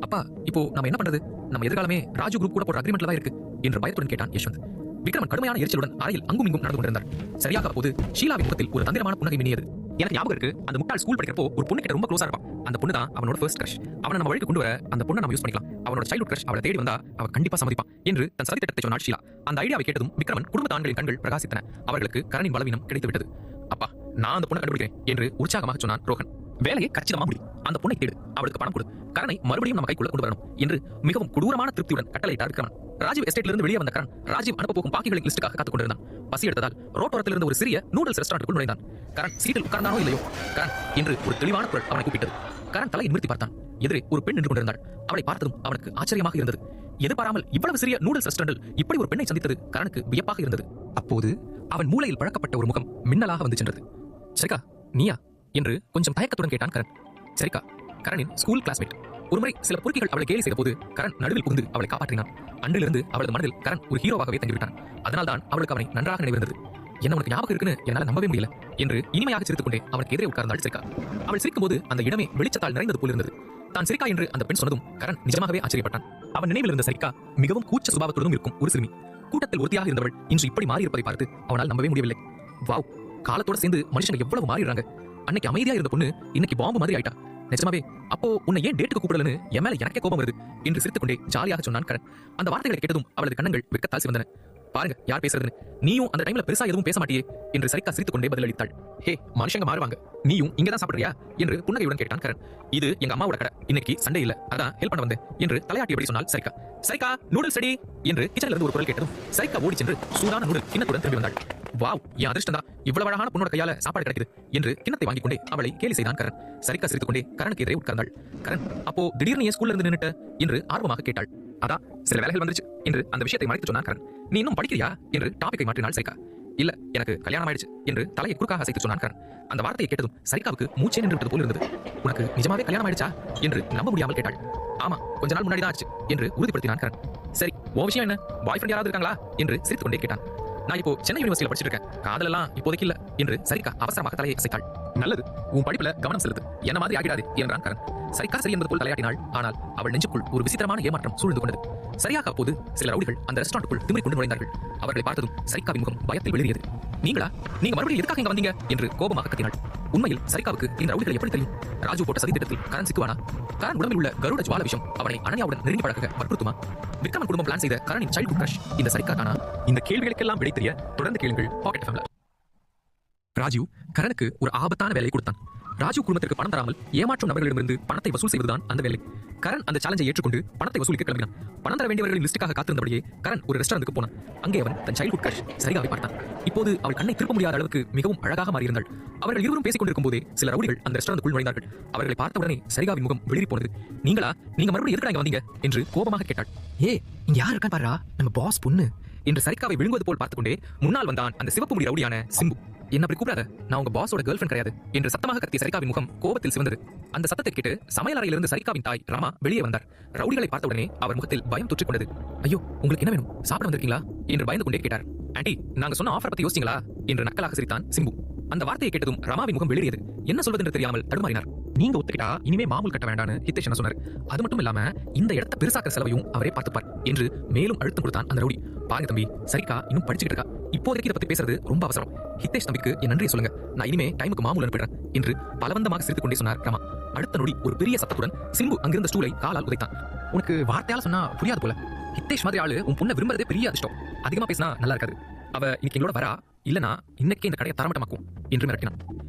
அப்பா, இப்போ நம்ம என்ன பண்றது? நம்ம எதிர்காலமே ராஜு குரூப் கூட போற அக்ரிமெண்ட்ல தான் இருக்கு என்று பயத்துடன் கேட்டான் யஷ்வந்த். விக்ரமன் கடுமையான எரிச்சலுடன் அறையில் அங்கும் இங்கும் நடந்து கொண்டிருந்தார். சரியாக அப்போது ஷீலாவின் முகத்தில் ஒரு தந்திரமான புன்னகை மின்னியது. எனக்கு ஞாபகம் இருக்கு, அந்த முட்டாள் ஸ்கூல் படிக்கிறப்போ ஒரு பொண்ணு கிட்ட ரொம்ப க்ளோஸா இருப்பான். அந்த பொண்ணு தான் அவனோட ஃபர்ஸ்ட் கிரஷ். அவனை நம்ம வழிக்கு கொண்டு வர அந்த பொண்ணை நம்ம யூஸ் பண்ணிக்கலாம். அவனோட சைல்ட்ஹுட் கிரஷ் அவளை தேடி வந்தா அவ கண்டிப்பா சம்மதிப்பான் என்று தன் சதி திட்டத்தை சொன்னாள் ஷீலா. அந்த ஐடியாவை கேட்டதும் விக்ரமன் குடும்ப ஆண்களின் கண்கள் பிரகாசித்தன. அவர்களுக்கு கரணின் பலவீனம் கிடைத்து விட்டது. அப்பா, நான் அந்த பொண்ணை கண்டுபிடிக்கிறேன் என்று உற்சாகமாக சொன்னான் ரோஹன். வேலையை கச்சிதமா முடி, அந்த பொண்ணை தேடு, அவளுக்கு பணம் கொடு, கரனை மறுபடியும் நம்ம கைக்குள்ள கொண்டு வரணும் என்று மிகவும் கொடூரமான திருப்தியுடன் கட்டளையிட்டார் விக்ரமன். ராஜீவ் எஸ்டேட்ல இருந்து வெளியே வந்த கரண் ராஜீவ் அனுப்ப போகும் பாக்கிகளின் லிஸ்டுக்காக காத்துக் கொண்டிருந்தான். பசி எடுத்ததால் ரோட்டோரத்தில் இருந்த ஒரு சிறிய நூடல்ஸ் ரெஸ்டாரண்ட்டுக்குள் நுழைந்தான். கரண் சீட்டில் உட்கார்ந்தானோ இல்லையோ, கரண் என்று ஒரு தெளிவான குரல் அவனை கூப்பிட்டது. கரண் தலையை நிமிர்த்தி பார்த்தான். எதிரே ஒரு பெண் நின்று கொண்டிருந்தாள். அவளை பார்த்ததும் அவனுக்கு ஆச்சரியமாக இருந்தது. எதிர்பாராமல் இவ்வளவு சிறிய நூடல்ஸ் ரெஸ்டாரண்டில் இப்படி ஒரு பெண்ணை சந்தித்தது கரனுக்கு வியப்பாக இருந்தது. அப்போது அவன் மூளையில் பழக்கப்பட்ட ஒரு முகம் மின்னலாக வந்து சென்றது. சரிக்கா, நீயா என்று கொஞ்சம் தயக்கத்துடன் கேட்டான் கரண். சரிக்கா, கரணின் ஸ்கூல் கிளாஸ்மேட். ஒருமுறை சில பொறுக்கிகள் அவளை கேலி செய்த போது கரண் நடுவில் புகுந்து அவளை காப்பாற்றினான். அன்றிலிருந்து அவளது மனதில் கரண் ஒரு ஹீரோவாகவே தங்கிவிட்டான். அதனால்தான் அவளுக்கு அவனை நன்றாக நினைவிருந்தது. என்ன உனக்கு ஞாபகம் இருக்குன்னு என்னால் நம்பவே முடியல என்று இனிமையாக சிரித்துக் கொண்டே அவனுக்கு எதிரே உட்கார்ந்தாள் சரிக்கா. அவள் சிரிக்கும் போது அந்த இடமே வெளிச்சத்தால் நிறைந்தது போல் இருந்தது. தான் சரிக்கா என்று அந்த பெண் சொன்னதும் கரண் நிஜமாகவே ஆச்சரியப்பட்டான். அவன் நினைவில் இருந்த சரிக்கா மிகவும் கூச்ச சுபாவத்துடன் இருக்கும் ஒரு சிறுமி. கூட்டத்தில் ஒருத்தியாக இருந்தவள் இன்று இப்படி மாறி இருப்பதை பார்த்து அவனால் நம்பவே முடியவில்லை. வாவ், காலத்தோட சேர்ந்து மனுஷங்க எவ்வளவு மாறிடுறாங்க. அன்னைக்கு அமைதியா இருந்த பொண்ணு இன்னைக்கு பாம்பு மாதிரி ஆயிட்டா. நிஜமாவே அப்போ உன்னை ஏன் டேட்டுக்கு கூப்பிடலன்னு என் மேல எனக்கே கோபம் வருது என்று சிரித்துக் கொண்டே ஜாலியாக சொன்னான் கரண். அந்த வார்த்தைகளை கேட்டதும் அவளது கண்ணங்கள் வெட்கத்தால் சிவந்தன. பாருங்க யார் பேசுறதுன்னு, நீயும் அந்த டைம்ல பெருசா எதுவும் பேச மாட்டியே என்று சரிக்கா சிரித்துக் கொண்டே பதிலளித்தாள். ஹே, மனுஷங்க மாறுவாங்க, நீயும் இங்கதான் சாப்பிடுறியா என்று புன்னகையுடன் கேட்டான் கரண். இது எங்க அம்மாவோட கடை, இன்னைக்கு சண்டே இல்ல, அதான் ஹெல்ப் பண்ண வந்தேன் என்று தலையாட்டியபடி சொன்னால் சரிக்கா. சரிக்கா, நூடுல்ஸ் ரெடி என்று கிச்சன்ல இருந்து ஒரு குரல் கேட்டதும் சரிக்கா ஓடி சென்று சூடான நூடுல் கிண்ணத்துடன் திரும்பி வந்தாள். வாவ், என் அதிர்ஷ்டம் தான், இவ்வளவு அழகான பொண்ணோட கையால சாப்பாடு கிடைக்குது என்று கிண்ணத்தை வாங்கிக் கொண்டே அவளை கேலி செய்தான் கரண். சரிக்கா சிரித்துக் கொண்டே கரனுக்கு எதிரே உட்கார்ந்தாள். கரண், அப்போ திடீர்னு ஏன் ஸ்கூல்ல இருந்து நின்னுட்ட என்று ஆர்வமாக கேட்டாள். அதான் சில வேலைகள் வந்துச்சு என்று அந்த விஷயத்தை மறைத்து சொன்னான் கரண். நீ இன்னும் படிக்கிறியா என்று டாபிக்கை மாற்றினாள் சரிக்கா. இல்ல, எனக்கு கல்யாணம் ஆயிடுச்சு என்று தலையை குறுக்காக அசைத்து சொன்னான் கரண். அந்த வார்த்தையை கேட்டதும் சரிக்காவுக்கு மூச்சே நின்று விட்டது போல் இருந்தது. உனக்கு நிஜமாவே கல்யாணம் ஆயிடுச்சா என்று நம்ப முடியாமல் கேட்டாள். ஆமா, கொஞ்ச நாள் முன்னாடி தான் ஆச்சு என்று உறுதிப்படுத்தினான் கரண். சரி, உன் விஷயம் என்ன, பாய் ஃப்ரெண்ட் யாராவது இருக்காங்களா என்று சிரித்துக் கொண்டே கேட்டான். நான் இப்போ சென்னை யூனிவர்சிட்டியில் படிச்சிட்டு இருக்கேன், காதலெல்லாம் இப்போதைக்கு இல்ல என்று சரிக்கா அவசரமாக தலையை அசைத்தாள். நல்லது, உன் படிப்புல கவனம் செலுத்து, என்ன மாதிரி ஆகிடாது என்றான் கரண். சரிக்கா சரி என்பது போல் தலையாட்டினாள். ஆனால் அவள் நெஞ்சுக்குள் ஒரு விசித்திரமான ஏமாற்றம் சூழ்ந்து கொண்டது. சரியாக அப்போது சில ரவுடிகள் அந்த ரெஸ்டாரண்ட்டுக்குள் திமிரி கொண்டு நுழைந்தார்கள். அவர்களை பார்த்ததும் சரிக்காவின் முகம் பயத்தில் வெளியேறியது. நீங்களா, நீங்க மறுபடியும் எதுக்காக இங்க வந்தீங்க என்று கோபமாக கத்தினாள். உண்மையில் சரிக்காவுக்கு இந்த ரவுடிகள் எப்படி தெரியும்? ராஜு போட்ட சதி திட்டத்தில் கரண் சிக்குவானா? கரண் உடம்பில் உள்ள கருட ஜுவால விஷம் அவனை அனன்யாவுடன் நெருங்கி பழக வற்புறுத்துமா? விக்ரமன் குடும்பம் பிளான் செய்த கரணின் சைல்ட்ஹுட் கிரஷ் இந்த சரிக்கா தானா? இந்த கேள்விகளுக்கெல்லாம் விடை தெரிய தொடர்ந்து கேளுங்கள் பாக்கெட் எஃப்எம்ல. ராஜீவ் கரனுக்கு ஒரு ஆபத்தான வேலையை கொடுத்தான். ராஜு குடும்பத்திற்கு பணம் தராமல் ஏமாற்றும் நபர்களிடமிருந்து பணத்தை வசூல் செய்வதுதான் அந்த வேலை. கரண் அந்த சேலஞ்சை ஏற்றுக்கொண்டு பணத்தை வசூலிக்க கிளம்பினான். பணம் தர வேண்டியவர்களின் லிஸ்டுக்காக காத்திருந்தபடியே கரண் ஒரு ரெஸ்டாரண்ட்டுக்கு போனான். அங்கே அவன் தன் சைல்ட்ஹுட் கிரஷ் சரிகாவை பார்த்தான். இப்போது அவள் கண்ணை திருப்ப முடியாத அளவுக்கு மிகவும் அழகாக மாறியிருந்தாள். அவர்கள் இருவரும் பேசிக் கொண்டிருக்கும் போதே சில ரவுடிகள் அந்த ரெஸ்டாரண்ட்டுக்குள் நுழைந்தார்கள். அவர்களை பார்த்தவுடனே சரிகாவின் முகம் வெளியே போனது. நீங்க மறுபடியும் எதுக்கு இங்க வந்தீங்க என்று கோபமாக கேட்டாள். ஏ, இங்க யார் இருக்கான் பாரா, நம்ம பாஸ் பொண்ணு என்று சரிகாவை விழுங்குவது போல் பார்த்துக் கொண்டே முன்னால் வந்தான் அந்த சிவப்பு முடி ரவுடியான சிம்பு. என்ன அப்படி கூப்பிடாத, நான் உங்க பாஸோட கேர்ள் ஃப்ரெண்ட் கிடையாது என்று சத்தமாக கத்திய சரிகாவின் முகம் கோபத்தில் சிவந்தது. அந்த சத்தத்தை கேட்டு சமையல் அறையிலிருந்து சரிகாவின் தாய் ராமா வெளியே வந்தார். ரவுடிகளை பார்த்த உடனே அவர் முகத்தில் பயம் தொற்றிக் கொண்டது. ஐயோ, உங்களுக்கு என்ன வேணும், சாப்பிட வந்திருக்கீங்களா என்று பயந்து கொண்டே கேட்டார். ஆண்டி, நாங்க சொன்ன ஆஃபர் பத்தி யோசிச்சீங்களா என்று நக்கலாக சிரித்தான் சிம்பு. அந்த வார்த்தையை கேட்டதும் ராமாவின் முகம் வெளியேறியது. என்ன சொல்வது என்று தெரியாமல் தடுமாறினார். நீங்க ஒத்துக்கிட்டா இனிமே மாமூல் கட்ட வேண்டாம்னு ஹிதேஷ் என்ன சொன்னாரு. அது மட்டும் இல்லாம இந்த இடத்த பெருசாக்க செலவையும் அவரே பார்த்துப்பார் என்று மேலும் அழுத்தம் கொடுத்தான் அந்த ரவுடி. பாருங்க தம்பி, சரிக்கா இன்னும் படிச்சுக்கிட்டு இருக்கா, இப்போதைக்கு இதை பத்தி பேசுறது ரொம்ப அவசரம். ஹிதேஷ் தம்பிக்கு என் நன்றியை சொல்லுங்க, நான் இனிமே டைமுக்கு மாமூல் அனுப்பிடுறேன் என்று பலவந்தமாக சிரித்துக் கொண்டே சொன்னார் ரமா. அடுத்த நொடி ஒரு பெரிய சத்தத்துடன் சிம்பு அங்கிருந்த ஸ்டூலை காலால் உதைத்தான். உனக்கு வார்த்தையால சொன்னா புரியாது போல. ஹிதேஷ் மாதிரி ஆளு உன் பொண்ணை விரும்புறதே பெரிய அதிர்ஷ்டம். அதிகமா பேசினா நல்லா இருக்காது. அவ இன்னைக்கு எங்களோட வரா, இல்லனா இன்னைக்கு இந்த கடையை தரமட்டமாக்கும் என்று மிரட்டினான்.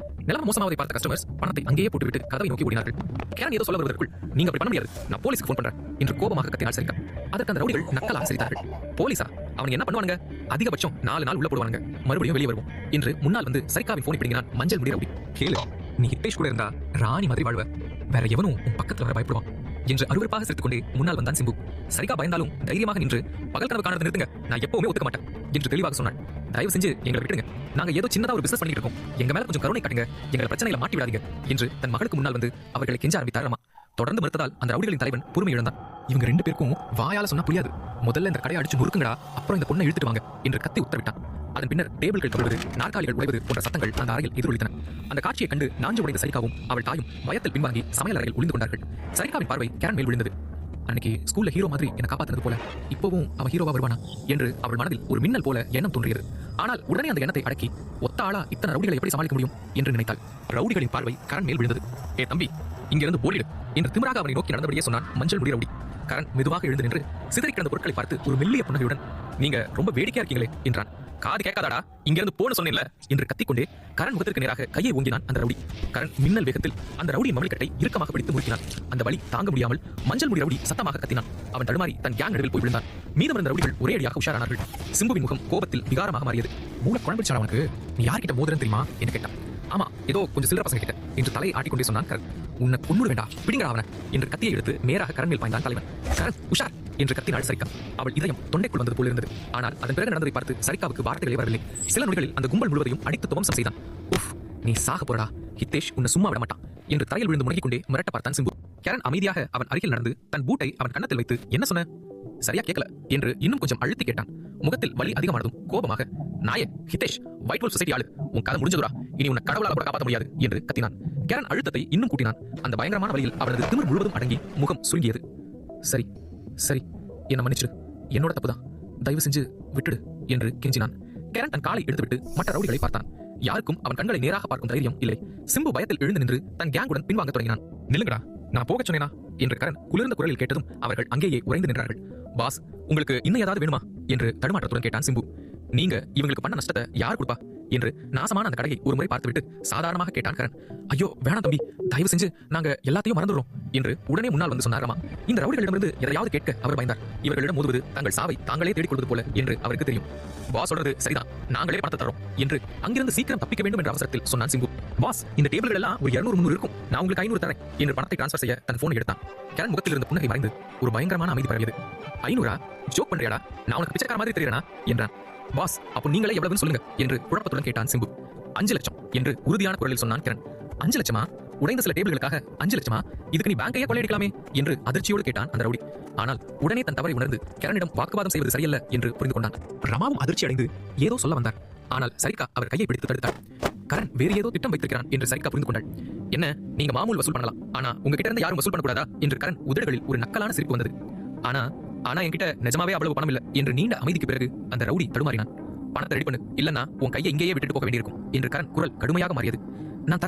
நிலைமை மோசமாவதை பார்த்த கஸ்டமர்ஸ் பணத்தை அங்கேயே போட்டுவிட்டு கதவை நோக்கி ஓடினார்கள். கேரன் ஏதோ சொல்ல வருவதற்குள் நீங்க அப்படி பண்ண முடியாது, நான் போலீஸ்க்கு ஃபோன் பண்றேன் என்று கோபமாக கத்தினார் சரிக்கா. அதற்கு அந்த ரவுடிகள் நக்கலாக சிரித்தார்கள். போலீஸா? அவனுக்கு என்ன பண்ணுவானுங்க? அதிகபட்சம் 4 நாள் உள்ள போடுவானுங்க, மறுபடியும் வெளியே வருவோம் என்று முன்னால் வந்து சரிக்காவின் போனை பிடிங்கினான் மஞ்சள் முடி ரவுடி. கேளு, நீ ஹிதேஷ் கூட இருந்தா ராணி மாதிரி வாழ்வ, வேற எவனும் உன் பக்கத்துல வர பயப்படுவான் என்று அருவருப்பாக சிரித்துக் கொண்டே முன்னால் வந்தான் சிம்பு. சரிகா பயந்தாலும் தைரியமாக நின்று பகல் கனவு காணறதை நிறுத்துங்க, நான் எப்பவுமே ஒத்துக்க மாட்டேன் என்று தெளிவாக சொன்னான். தயவு செஞ்சு எங்களை விட்டுடுங்க, நாங்க ஏதோ சின்னதா ஒரு பிசினஸ் பண்ணிட்டு இருக்கோம், எங்க மேல கொஞ்சம் கருணை காட்டுங்க, எங்களை பிரச்சனையில மாட்டி விடாதீங்க என்று தன் மகளுக்கு முன்னால் வந்து அவர்களை கெஞ்ச ஆரம்பித்தார் ரமா. தொடர்ந்து மறுத்ததால் அந்த ரவுடிகளின் தலைவன் பொறுமை இழந்தான். இவங்க 2 பேருக்கும் வாயால சொன்னா புரியாது, முதல்ல இந்த கடையை அடிச்சு நொறுக்குங்கடா, அப்புறம் இந்த பொண்ணை இழுத்துட்டு வாங்க என்று கத்தி உத்தரவிட்டான். அதன் பின்னர் டேபிள்கள் கவிழ்வது, நாற்காலிகள் உடைவது போன்ற சத்தங்கள் அந்த அறையில் எதிரொலித்தன. அந்த காட்சியை கண்டு நாஞ்சு உடைந்த சரிகாவும் அவள் தாயும் பயத்தில் பின்வாங்கி சமையல் அறையில் ஒளிந்து கொண்டார்கள். சரிகாவின் பார்வை கேரன் மேல் விழுந்தது. அன்னைக்கு ஸ்கூல்ல ஹீரோ மாதிரி என்னை காப்பாத்தினது போல இப்பவும் அவன் ஹீரோவா வருவானா என்று அவள் மனதில் ஒரு மின்னல் போல எண்ணம் தோன்றியது. ஆனால் உடனே அந்த எண்ணத்தை அடக்கி ஒத்த ஆளா இத்தனை ரவுடிகளை எப்படி சமாளிக்க முடியும் என்று நினைத்தாள். ரவுடிகளின் பார்வை கரண் மேல் விழுந்தது. ஏ தம்பி, இங்கிருந்து ஓடிடு என்று திமிராக அவனை நோக்கி நடந்தபடியே சொன்னான் மஞ்சள் முடி ரவுடி. கரண் மெதுவாக எழுந்து நின்று சிதறி கிடந்த பொருட்களை பார்த்து ஒரு மெல்லிய புன்னகையுடன் நீங்க ரொம்ப வேடிக்கையா இருக்கீங்களே என்றான். காது கேட்காதாடா, இங்கிருந்து போன சொன்னேன்ல என்று கத்திக்கொண்டே கரண் முகத்திற்கு நேராக கையை ஓங்கினான் அந்த ரவுடி. கரண் மின்னல் வேகத்தில் அந்த ரவுடியின் மமிழ்கட்டை இறுக்கமாக பிடித்து முறுக்கினான். அந்த வலி தாங்க முடியாமல் மஞ்சள் முடி ரவுடி சத்தமாக கத்தினான். அவன் தடுமாறி தன் கேங் நடுவில் போய் விழுந்தான். மீதமிருந்த ரவுடிகள் ஒரே அடியாக உஷாரானார்கள். சிம்புவின் முகம் கோபத்தில் விகாரமாக மாறியது. மூல குழம்பிச்சான் அவனுக்கு, நீ யார்கிட்ட மோதுறன்னு தெரியுமா என்று கேட்டான். ஆமா, ஏதோ கொஞ்சம் சில்லற பசங்க கிட்ட என்று தலையை ஆட்டிக்கொண்டே சொன்னான் கரண். உன்னை கொன்னுட வேண்டா, பிடிங்கடா அவனை என்று கத்தியை எடுத்து நேராக கரண் மேல் பாய்ந்தான் தலைவன். கரண் உஷார் என்று கத்தினாள் சரிகா. அவள் இதயம் தொண்டைக்குள் வந்தது போல் இருந்தது. ஆனால் அதன் பிறகு நடந்ததை பார்த்து சரிகாவுக்கு வார்த்தைகளே வரவில்லை. சில நொடிகளில் அந்த கும்பல் முழுவதையும் அடித்து துவம்சம் செய்தான். உஃப், நீ சாக போறடா, ஹிதேஷ் உன்னை சும்மா விட மாட்டான் என்று தரையில் விழுந்து முடங்கிக் கொண்டே மிரட்ட பார்த்தான் சிம்பு. கேரன் அமைதியாக அவன் அருகில் நடந்து தன் பூட்டை அவன் கன்னத்தில் வைத்து என்ன சொன்ன, சரியா கேட்கல என்று இன்னும் கொஞ்சம் அழுத்தி கேட்டான். முகத்தில் வலி அதிகமானதும் கோபமாக, நாயே ஹிதேஷ், ஒயிட் வோல் சொசைட்டி ஆளு, உன் கதை முடிஞ்சதுரா, இனி உன்னை கடவுளால கூட காப்பாற்ற முடியாது என்று கத்தினான். கேரன் அழுத்தத்தை இன்னும் கூட்டினான். அந்த பயங்கரமான வழியில் அவனது திமிர் முழுவதும் அடங்கி முகம் சுருங்கியது. சரி சரி, என்ன மன்னிச்சிடு, என்னோட தப்புதான், தயவு செஞ்சு விட்டுடு என்று கெஞ்சினான். கேரன் தன் காலை எடுத்துவிட்டு மற்ற ரவுடிகளை பார்த்தான். யாருக்கும் அவன் கண்களை நேராக பார்க்கும் தைரியம் இல்லை. சிம்பு பயத்தில் எழுந்து நின்று தன் கேங்குடன் பின்வாங்க தொடங்கினான். நில்லுங்கடா, நான் போக சொன்னேனா என்று கரண் குளிர்ந்த குரலில் கேட்டதும் அவர்கள் அங்கேயே உறைந்து நின்றார்கள். பாஸ், உங்களுக்கு இன்னும் ஏதாவது வேணுமா என்று தடுமாற்றத்துடன் கேட்டான் சிம்பு. நீங்க இவங்களுக்கு பண்ண நஷ்டத்தை யார் கொடுப்பா என்று நாசமான அந்த கடையை ஒரு முறை பார்த்துவிட்டு சாதாரணமாக கேட்டான் கரண். ஐயோ வேணாம் தம்பி, தயவு செஞ்சு நாங்க எல்லாத்தையும் மறந்துடுறோம் என்று உடனே முன்னால் வந்து சொன்னார் ரமா. இந்த ரவுடிகளிடமிருந்து எதையாவது கேட்க அவர் பயந்தார். இவர்களிடம் மோதுவது தங்கள் சாவை தாங்களே தேடிக்கொள்வது போல என்று அவருக்கு தெரியும். பாஸ் சொல்றது சரிதான், நாங்களே பணத்தை தரோம் என்று அங்கிருந்து சீக்கிரம் தப்பிக்க வேண்டும் என்ற அவசரத்தில் சொன்னான் சிம்பு. பாஸ், இந்த டேபிள்கள் எல்லாம் ஒரு 200-300 இருக்கும், நான் உங்களுக்கு 500 தரேன் என்று பணத்தை டிரான்ஸ்ஃபர் செய்ய தன் போனை எடுத்தான். கரண் முகத்தில் இருந்த புன்னகை மறைந்து ஒரு பயங்கரமான அமைதி பரவியது. 500? ஜோக் பண்றியாடா, நான் உனக்கு பிச்சைக்கார மாதிரி தெரியறனா என்றான். பாஸ், அப்போ நீங்களே எவ்வளவுன்னு சொல்லுங்க என்று குழப்பத்துடன் கேட்டான் சிம்பு. 5 லட்சம் என்று உறுதியான குரலில் சொன்னான் கிரண். 5 லட்சமா? உடைந்த சில டேபிள்களுக்காக 5 லட்சமா? இதுக்கு நீ பேங்கையே கொள்ளையடிக்கலாமே என்று அதிர்ச்சியோடு கேட்டான் அந்த ரவுடி. ஆனால் உடனே தன் தவறை உணர்ந்து கிரணிடம் வாக்குவாதம் செய்வது சரியல்ல என்று புரிந்து கொண்டான். ரமாவும் அதிர்ச்சி அடைந்து ஏதோ சொல்ல வந்தார். ஆனால் சரிகா அவர் கையை பிடித்து தடுத்தார். கரண் வேறு ஏதோ திட்டம் வைத்திருக்கிறான் என்று சரிகா புரிந்து கொண்டாள். என்ன, நீங்க மாமூல் வசூல் பண்ணலாம், ஆனா உங்ககிட்ட இருந்து யாரும் வசூல் பண்ணக்கூடாதா என்று கரண் உதடுகளில் ஒரு நக்கலான சிரிப்பு வந்தது. ஆனா என்கிட்ட நிஜமாவே அவ்வளவு பணம் இல்ல என்று நீண்ட அமைதிக்கு பிறகு அந்த ரவுடி தடுமாறினான். பணத்தை ரெடி பண்ணு, இல்லன்னா உன் கையை இங்கேயே விட்டுட்டு போக வேண்டியிருக்கும் என்று கரண் குரல் கடுமையாக மாறியது. நான்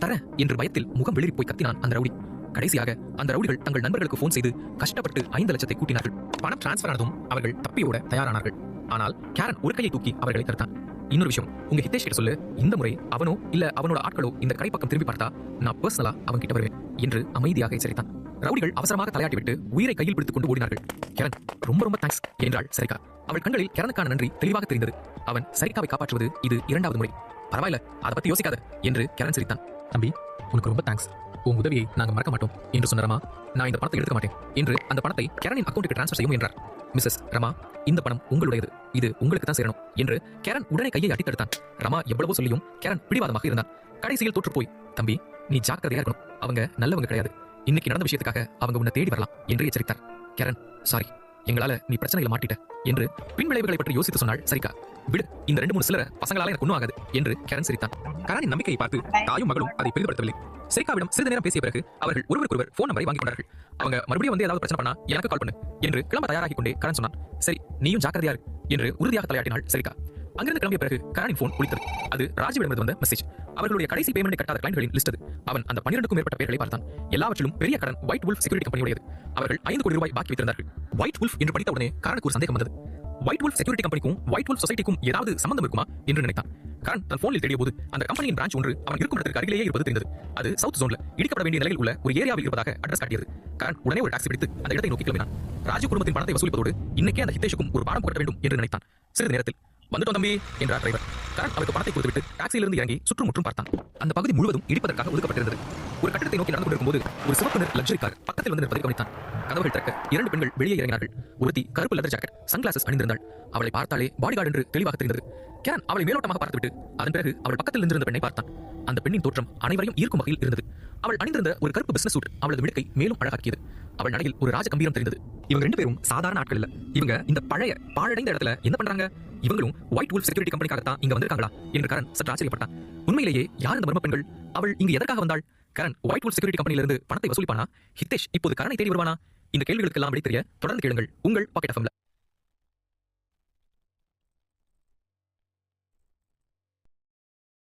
தரேன் என்று பயத்தில் முகம் வெளிரி போய் கத்தினான் அந்த ரவுடி. கடைசியாக அந்த ரவுடிகள் தங்கள் நண்பர்களுக்கு போன் செய்து கஷ்டப்பட்டு 5 லட்சத்தை கூட்டினார்கள். பணம் டிரான்ஸ்பர் ஆனதும் அவர்கள் தப்பியோட தயாரானார்கள். ஆனால் கேரன் ஒரு கையை தூக்கி அவர்களை தடுத்தான். இன்னொரு விஷயம், உங்க ஹிதேஷ் கிட்ட சொல்லு, இந்த முறை அவனோ இல்ல அவனோட ஆட்களோ இந்த கடை பக்கம் திரும்பி பார்த்தா நான் பர்சனலா அவன் கிட்ட வருவேன் என்று அமைதியாக எச்சரித்தான். ரவுடிகள் அவசரமாக தலையாட்டி விட்டு உயிரை கையில் பிடித்துக் கொண்டு ஓடினார்கள். கேரன், ரொம்ப ரொம்ப தேங்க்ஸ் என்றாள் சரிகா. அவள் கண்களில் கேரனுக்கான நன்றி தெளிவாக தெரிந்தது. அவன் சரிகாவை காப்பாற்றுவது இது 2வது முறை. பரவாயில்ல, அதை பத்தி யோசிக்காத என்று கேரன் சிரித்தான். தம்பி, உனக்கு ரொம்ப தேங்க்ஸ், உன் உதவியை நாங்க மறக்க மாட்டோம் என்று சொன்ன ரமா, நான் இந்த பணத்தை எடுக்க மாட்டேன் என்று அந்த பணத்தை கேரனின் அக்கௌண்ட்டுக்கு டிரான்ஸ்ஃபர் செய்யும் என்றார். மிஸ்ஸஸ் ரமா, இந்த பணம் உங்களுடையது, இது உங்களுக்கு தான் சேரணும் என்று கேரன் உடனே கையை அடித்தெடுத்தான். ரமா எவ்வளவோ சொல்லியும் கேரன் பிடிவாதமாக இருந்தான். கடைசியில் தோற்று போய், தம்பி நீ ஜாக்கிரதையா இருக்கணும், அவங்க நல்லவங்க கிடையாது, இன்னைக்கு நடந்த விஷயத்துக்காக அவங்க உன்னை தேடி வரலாம் என்று எச்சரித்தார். கேரன், சாரி எங்களால நீ பிரச்சனையில மாட்டிட்ட என்று பின் விளைவுகளை பற்றி யோசித்து சொன்னாள் சரிகா. விடு, இந்த 2-3 சிலர பசங்களால எனக்கு ஒன்றும் ஆகாது என்று கரண் சிரித்தான். கரணின் நம்பிக்கையை பார்த்து தாயும் மகளும் அதை பெரிதுபடுத்தவில்லை. சரிகாவிடம் சிறிது நேரம் பேசிய பிறகு அவர்கள் ஒருவருக்கொருவர் போன் நம்பரை வாங்கிக் கொண்டார்கள். அவங்க மறுபடியும் வந்து ஏதாவது பிரச்சனை பண்ணா எனக்கு கால் பண்ணு என்று கிளம்ப தயாராகிக் கொண்டே கரண் சொன்னான். சரி, நீயும் ஜாக்கிரதையா இரு என்று உறுதியாக தலையாட்டினாள் சரிகா. அங்கிருந்து கிளம்பிய பிறகு கரணின் போன் ஒலித்தது. அது ராஜுவிடமிருந்து வந்த மெசேஜ். அவர்களுடைய கடைசி பேமெண்ட் கட்டாத கிளைண்ட்களின் லிஸ்ட் அது. அவன் அந்த 12க்கும் மேற்பட்ட பேர்களை பார்த்தான். எல்லாவற்றிலும் பெரிய கடன் ஒயிட் வுல்ஃப் செக்யூரிட்டி கம்பெனியுடையது. அவர்கள் 5 கோடி ரூபாய் பாக்கி வைத்திருந்தார்கள். ஒயிட் வுல்ஃப் என்று படித்த உடனே கரனுக்கு ஒரு சந்தேகம் வந்தது. ஒயிட் வுல்ஃப் செக்யூரிட்டி கம்பெனிக்கும் ஒயிட் வுல்ஃப் சொசைட்டிக்கும் ஏதாவது சம்பந்தம் இருக்குமா என்று நினைத்தான். கரண் தன் போனில் தேடிய போது அந்த கம்பெனியின் பிரான்ச் ஒன்று அவன் இருக்கும் இடத்திற்கு அருகிலேயே இருப்பது தெரிந்தது. அது சவுத் ஜோன்ல இடிக்கப்பட வேண்டிய நிலையில் உள்ள ஒரு ஏரியாவில் இருப்பதாக அட்ரஸ் காட்டியது. கரண் உடனே ஒரு டாக்ஸி பிடித்து அந்த இடத்தை நோக்கி கிளம்பினான். ராஜு குடும்பத்தின் பணத்தை வசூலிப்பதோடு இன்னைக்கே அந்த ஹிதேஷுக்கும் ஒரு பாடம் புகட்ட வேண்டும் என்று நினைத்தான். சிறிது நேரத்தில் வந்துட்டோம் தம்பி என்றார் டிரைவர். கரண் அவருக்கு பணத்தை கொடுத்துவிட்டு டாக்ஸியிலிருந்து இறங்கி சுற்றுமுற்றும் பார்த்தான். அந்த பகுதி முழுவதும் இடிப்பதற்காக ஒதுக்கப்பட்டிருந்தது. ஒரு கட்டடத்தை நோக்கி நடந்து கொண்டிருக்கும் போது ஒரு சிவப்பு நிற லக்ஸரி கார் பக்கத்தில் வந்து நிற்பதை கவனித்தான். கதவுகள் திறக்க 2 பெண்கள் வெளியே இறங்கினார்கள். ஒருத்தி கருப்பு லெதர் ஜாக்கெட், சன்கிளாசஸ் அணிந்திருந்தாள். அவளை பார்த்தாலே பாடிகார்டு என்று தெளிவாக தெரிந்தது. கரண் அவளை மேலோட்டமாக பார்த்துவிட்டு அதன் பிறகு அவள் பக்கத்தில் நின்றிருந்த பெண்ணை பார்த்தான். அந்த பெண்ணின் தோற்றம் அனைவரையும் ஈர்க்கும் வகையில் இருந்தது. அவள் அணிந்திருந்த ஒரு கருப்பு பிசினஸ் சூட் அவளது மிடுக்கை மேலும் அழகாக்கியது. அவள் நடையில் ஒரு ராஜ கம்பீரம் தெரிந்தது. இவங்க 2 பேரும் சாதாரண ஆட்கள் இல்ல. இவங்க இந்த பழைய பாழடைந்த இடத்துல என்ன பண்றாங்க? இவங்களும் ஒயிட் வுல்ஃப் செக்யூரிட்டி கம்பெனிக்காகத்தான் இங்க வந்திருக்காங்களா என்று கரண் சற்று ஆச்சரியப்பட்டான். உண்மையிலேயே யார் இந்த மர்ம பெண்கள்? அவள் இங்கு எதற்காக வந்தாள்? கரண் ஒயிட் வுல்ஃப் செக்யூரிட்டி கம்பெனியிலிருந்து பணத்தை வசூலிப்பானா? ஹிதேஷ் இப்போது கரனை தேடி வருவானா? இந்த கேள்விகளுக்கெல்லாம் விடை தெரிய தொடர்ந்து கேளுங்கள் உங்கள் பாக்கெட் எஃப்எம்ல.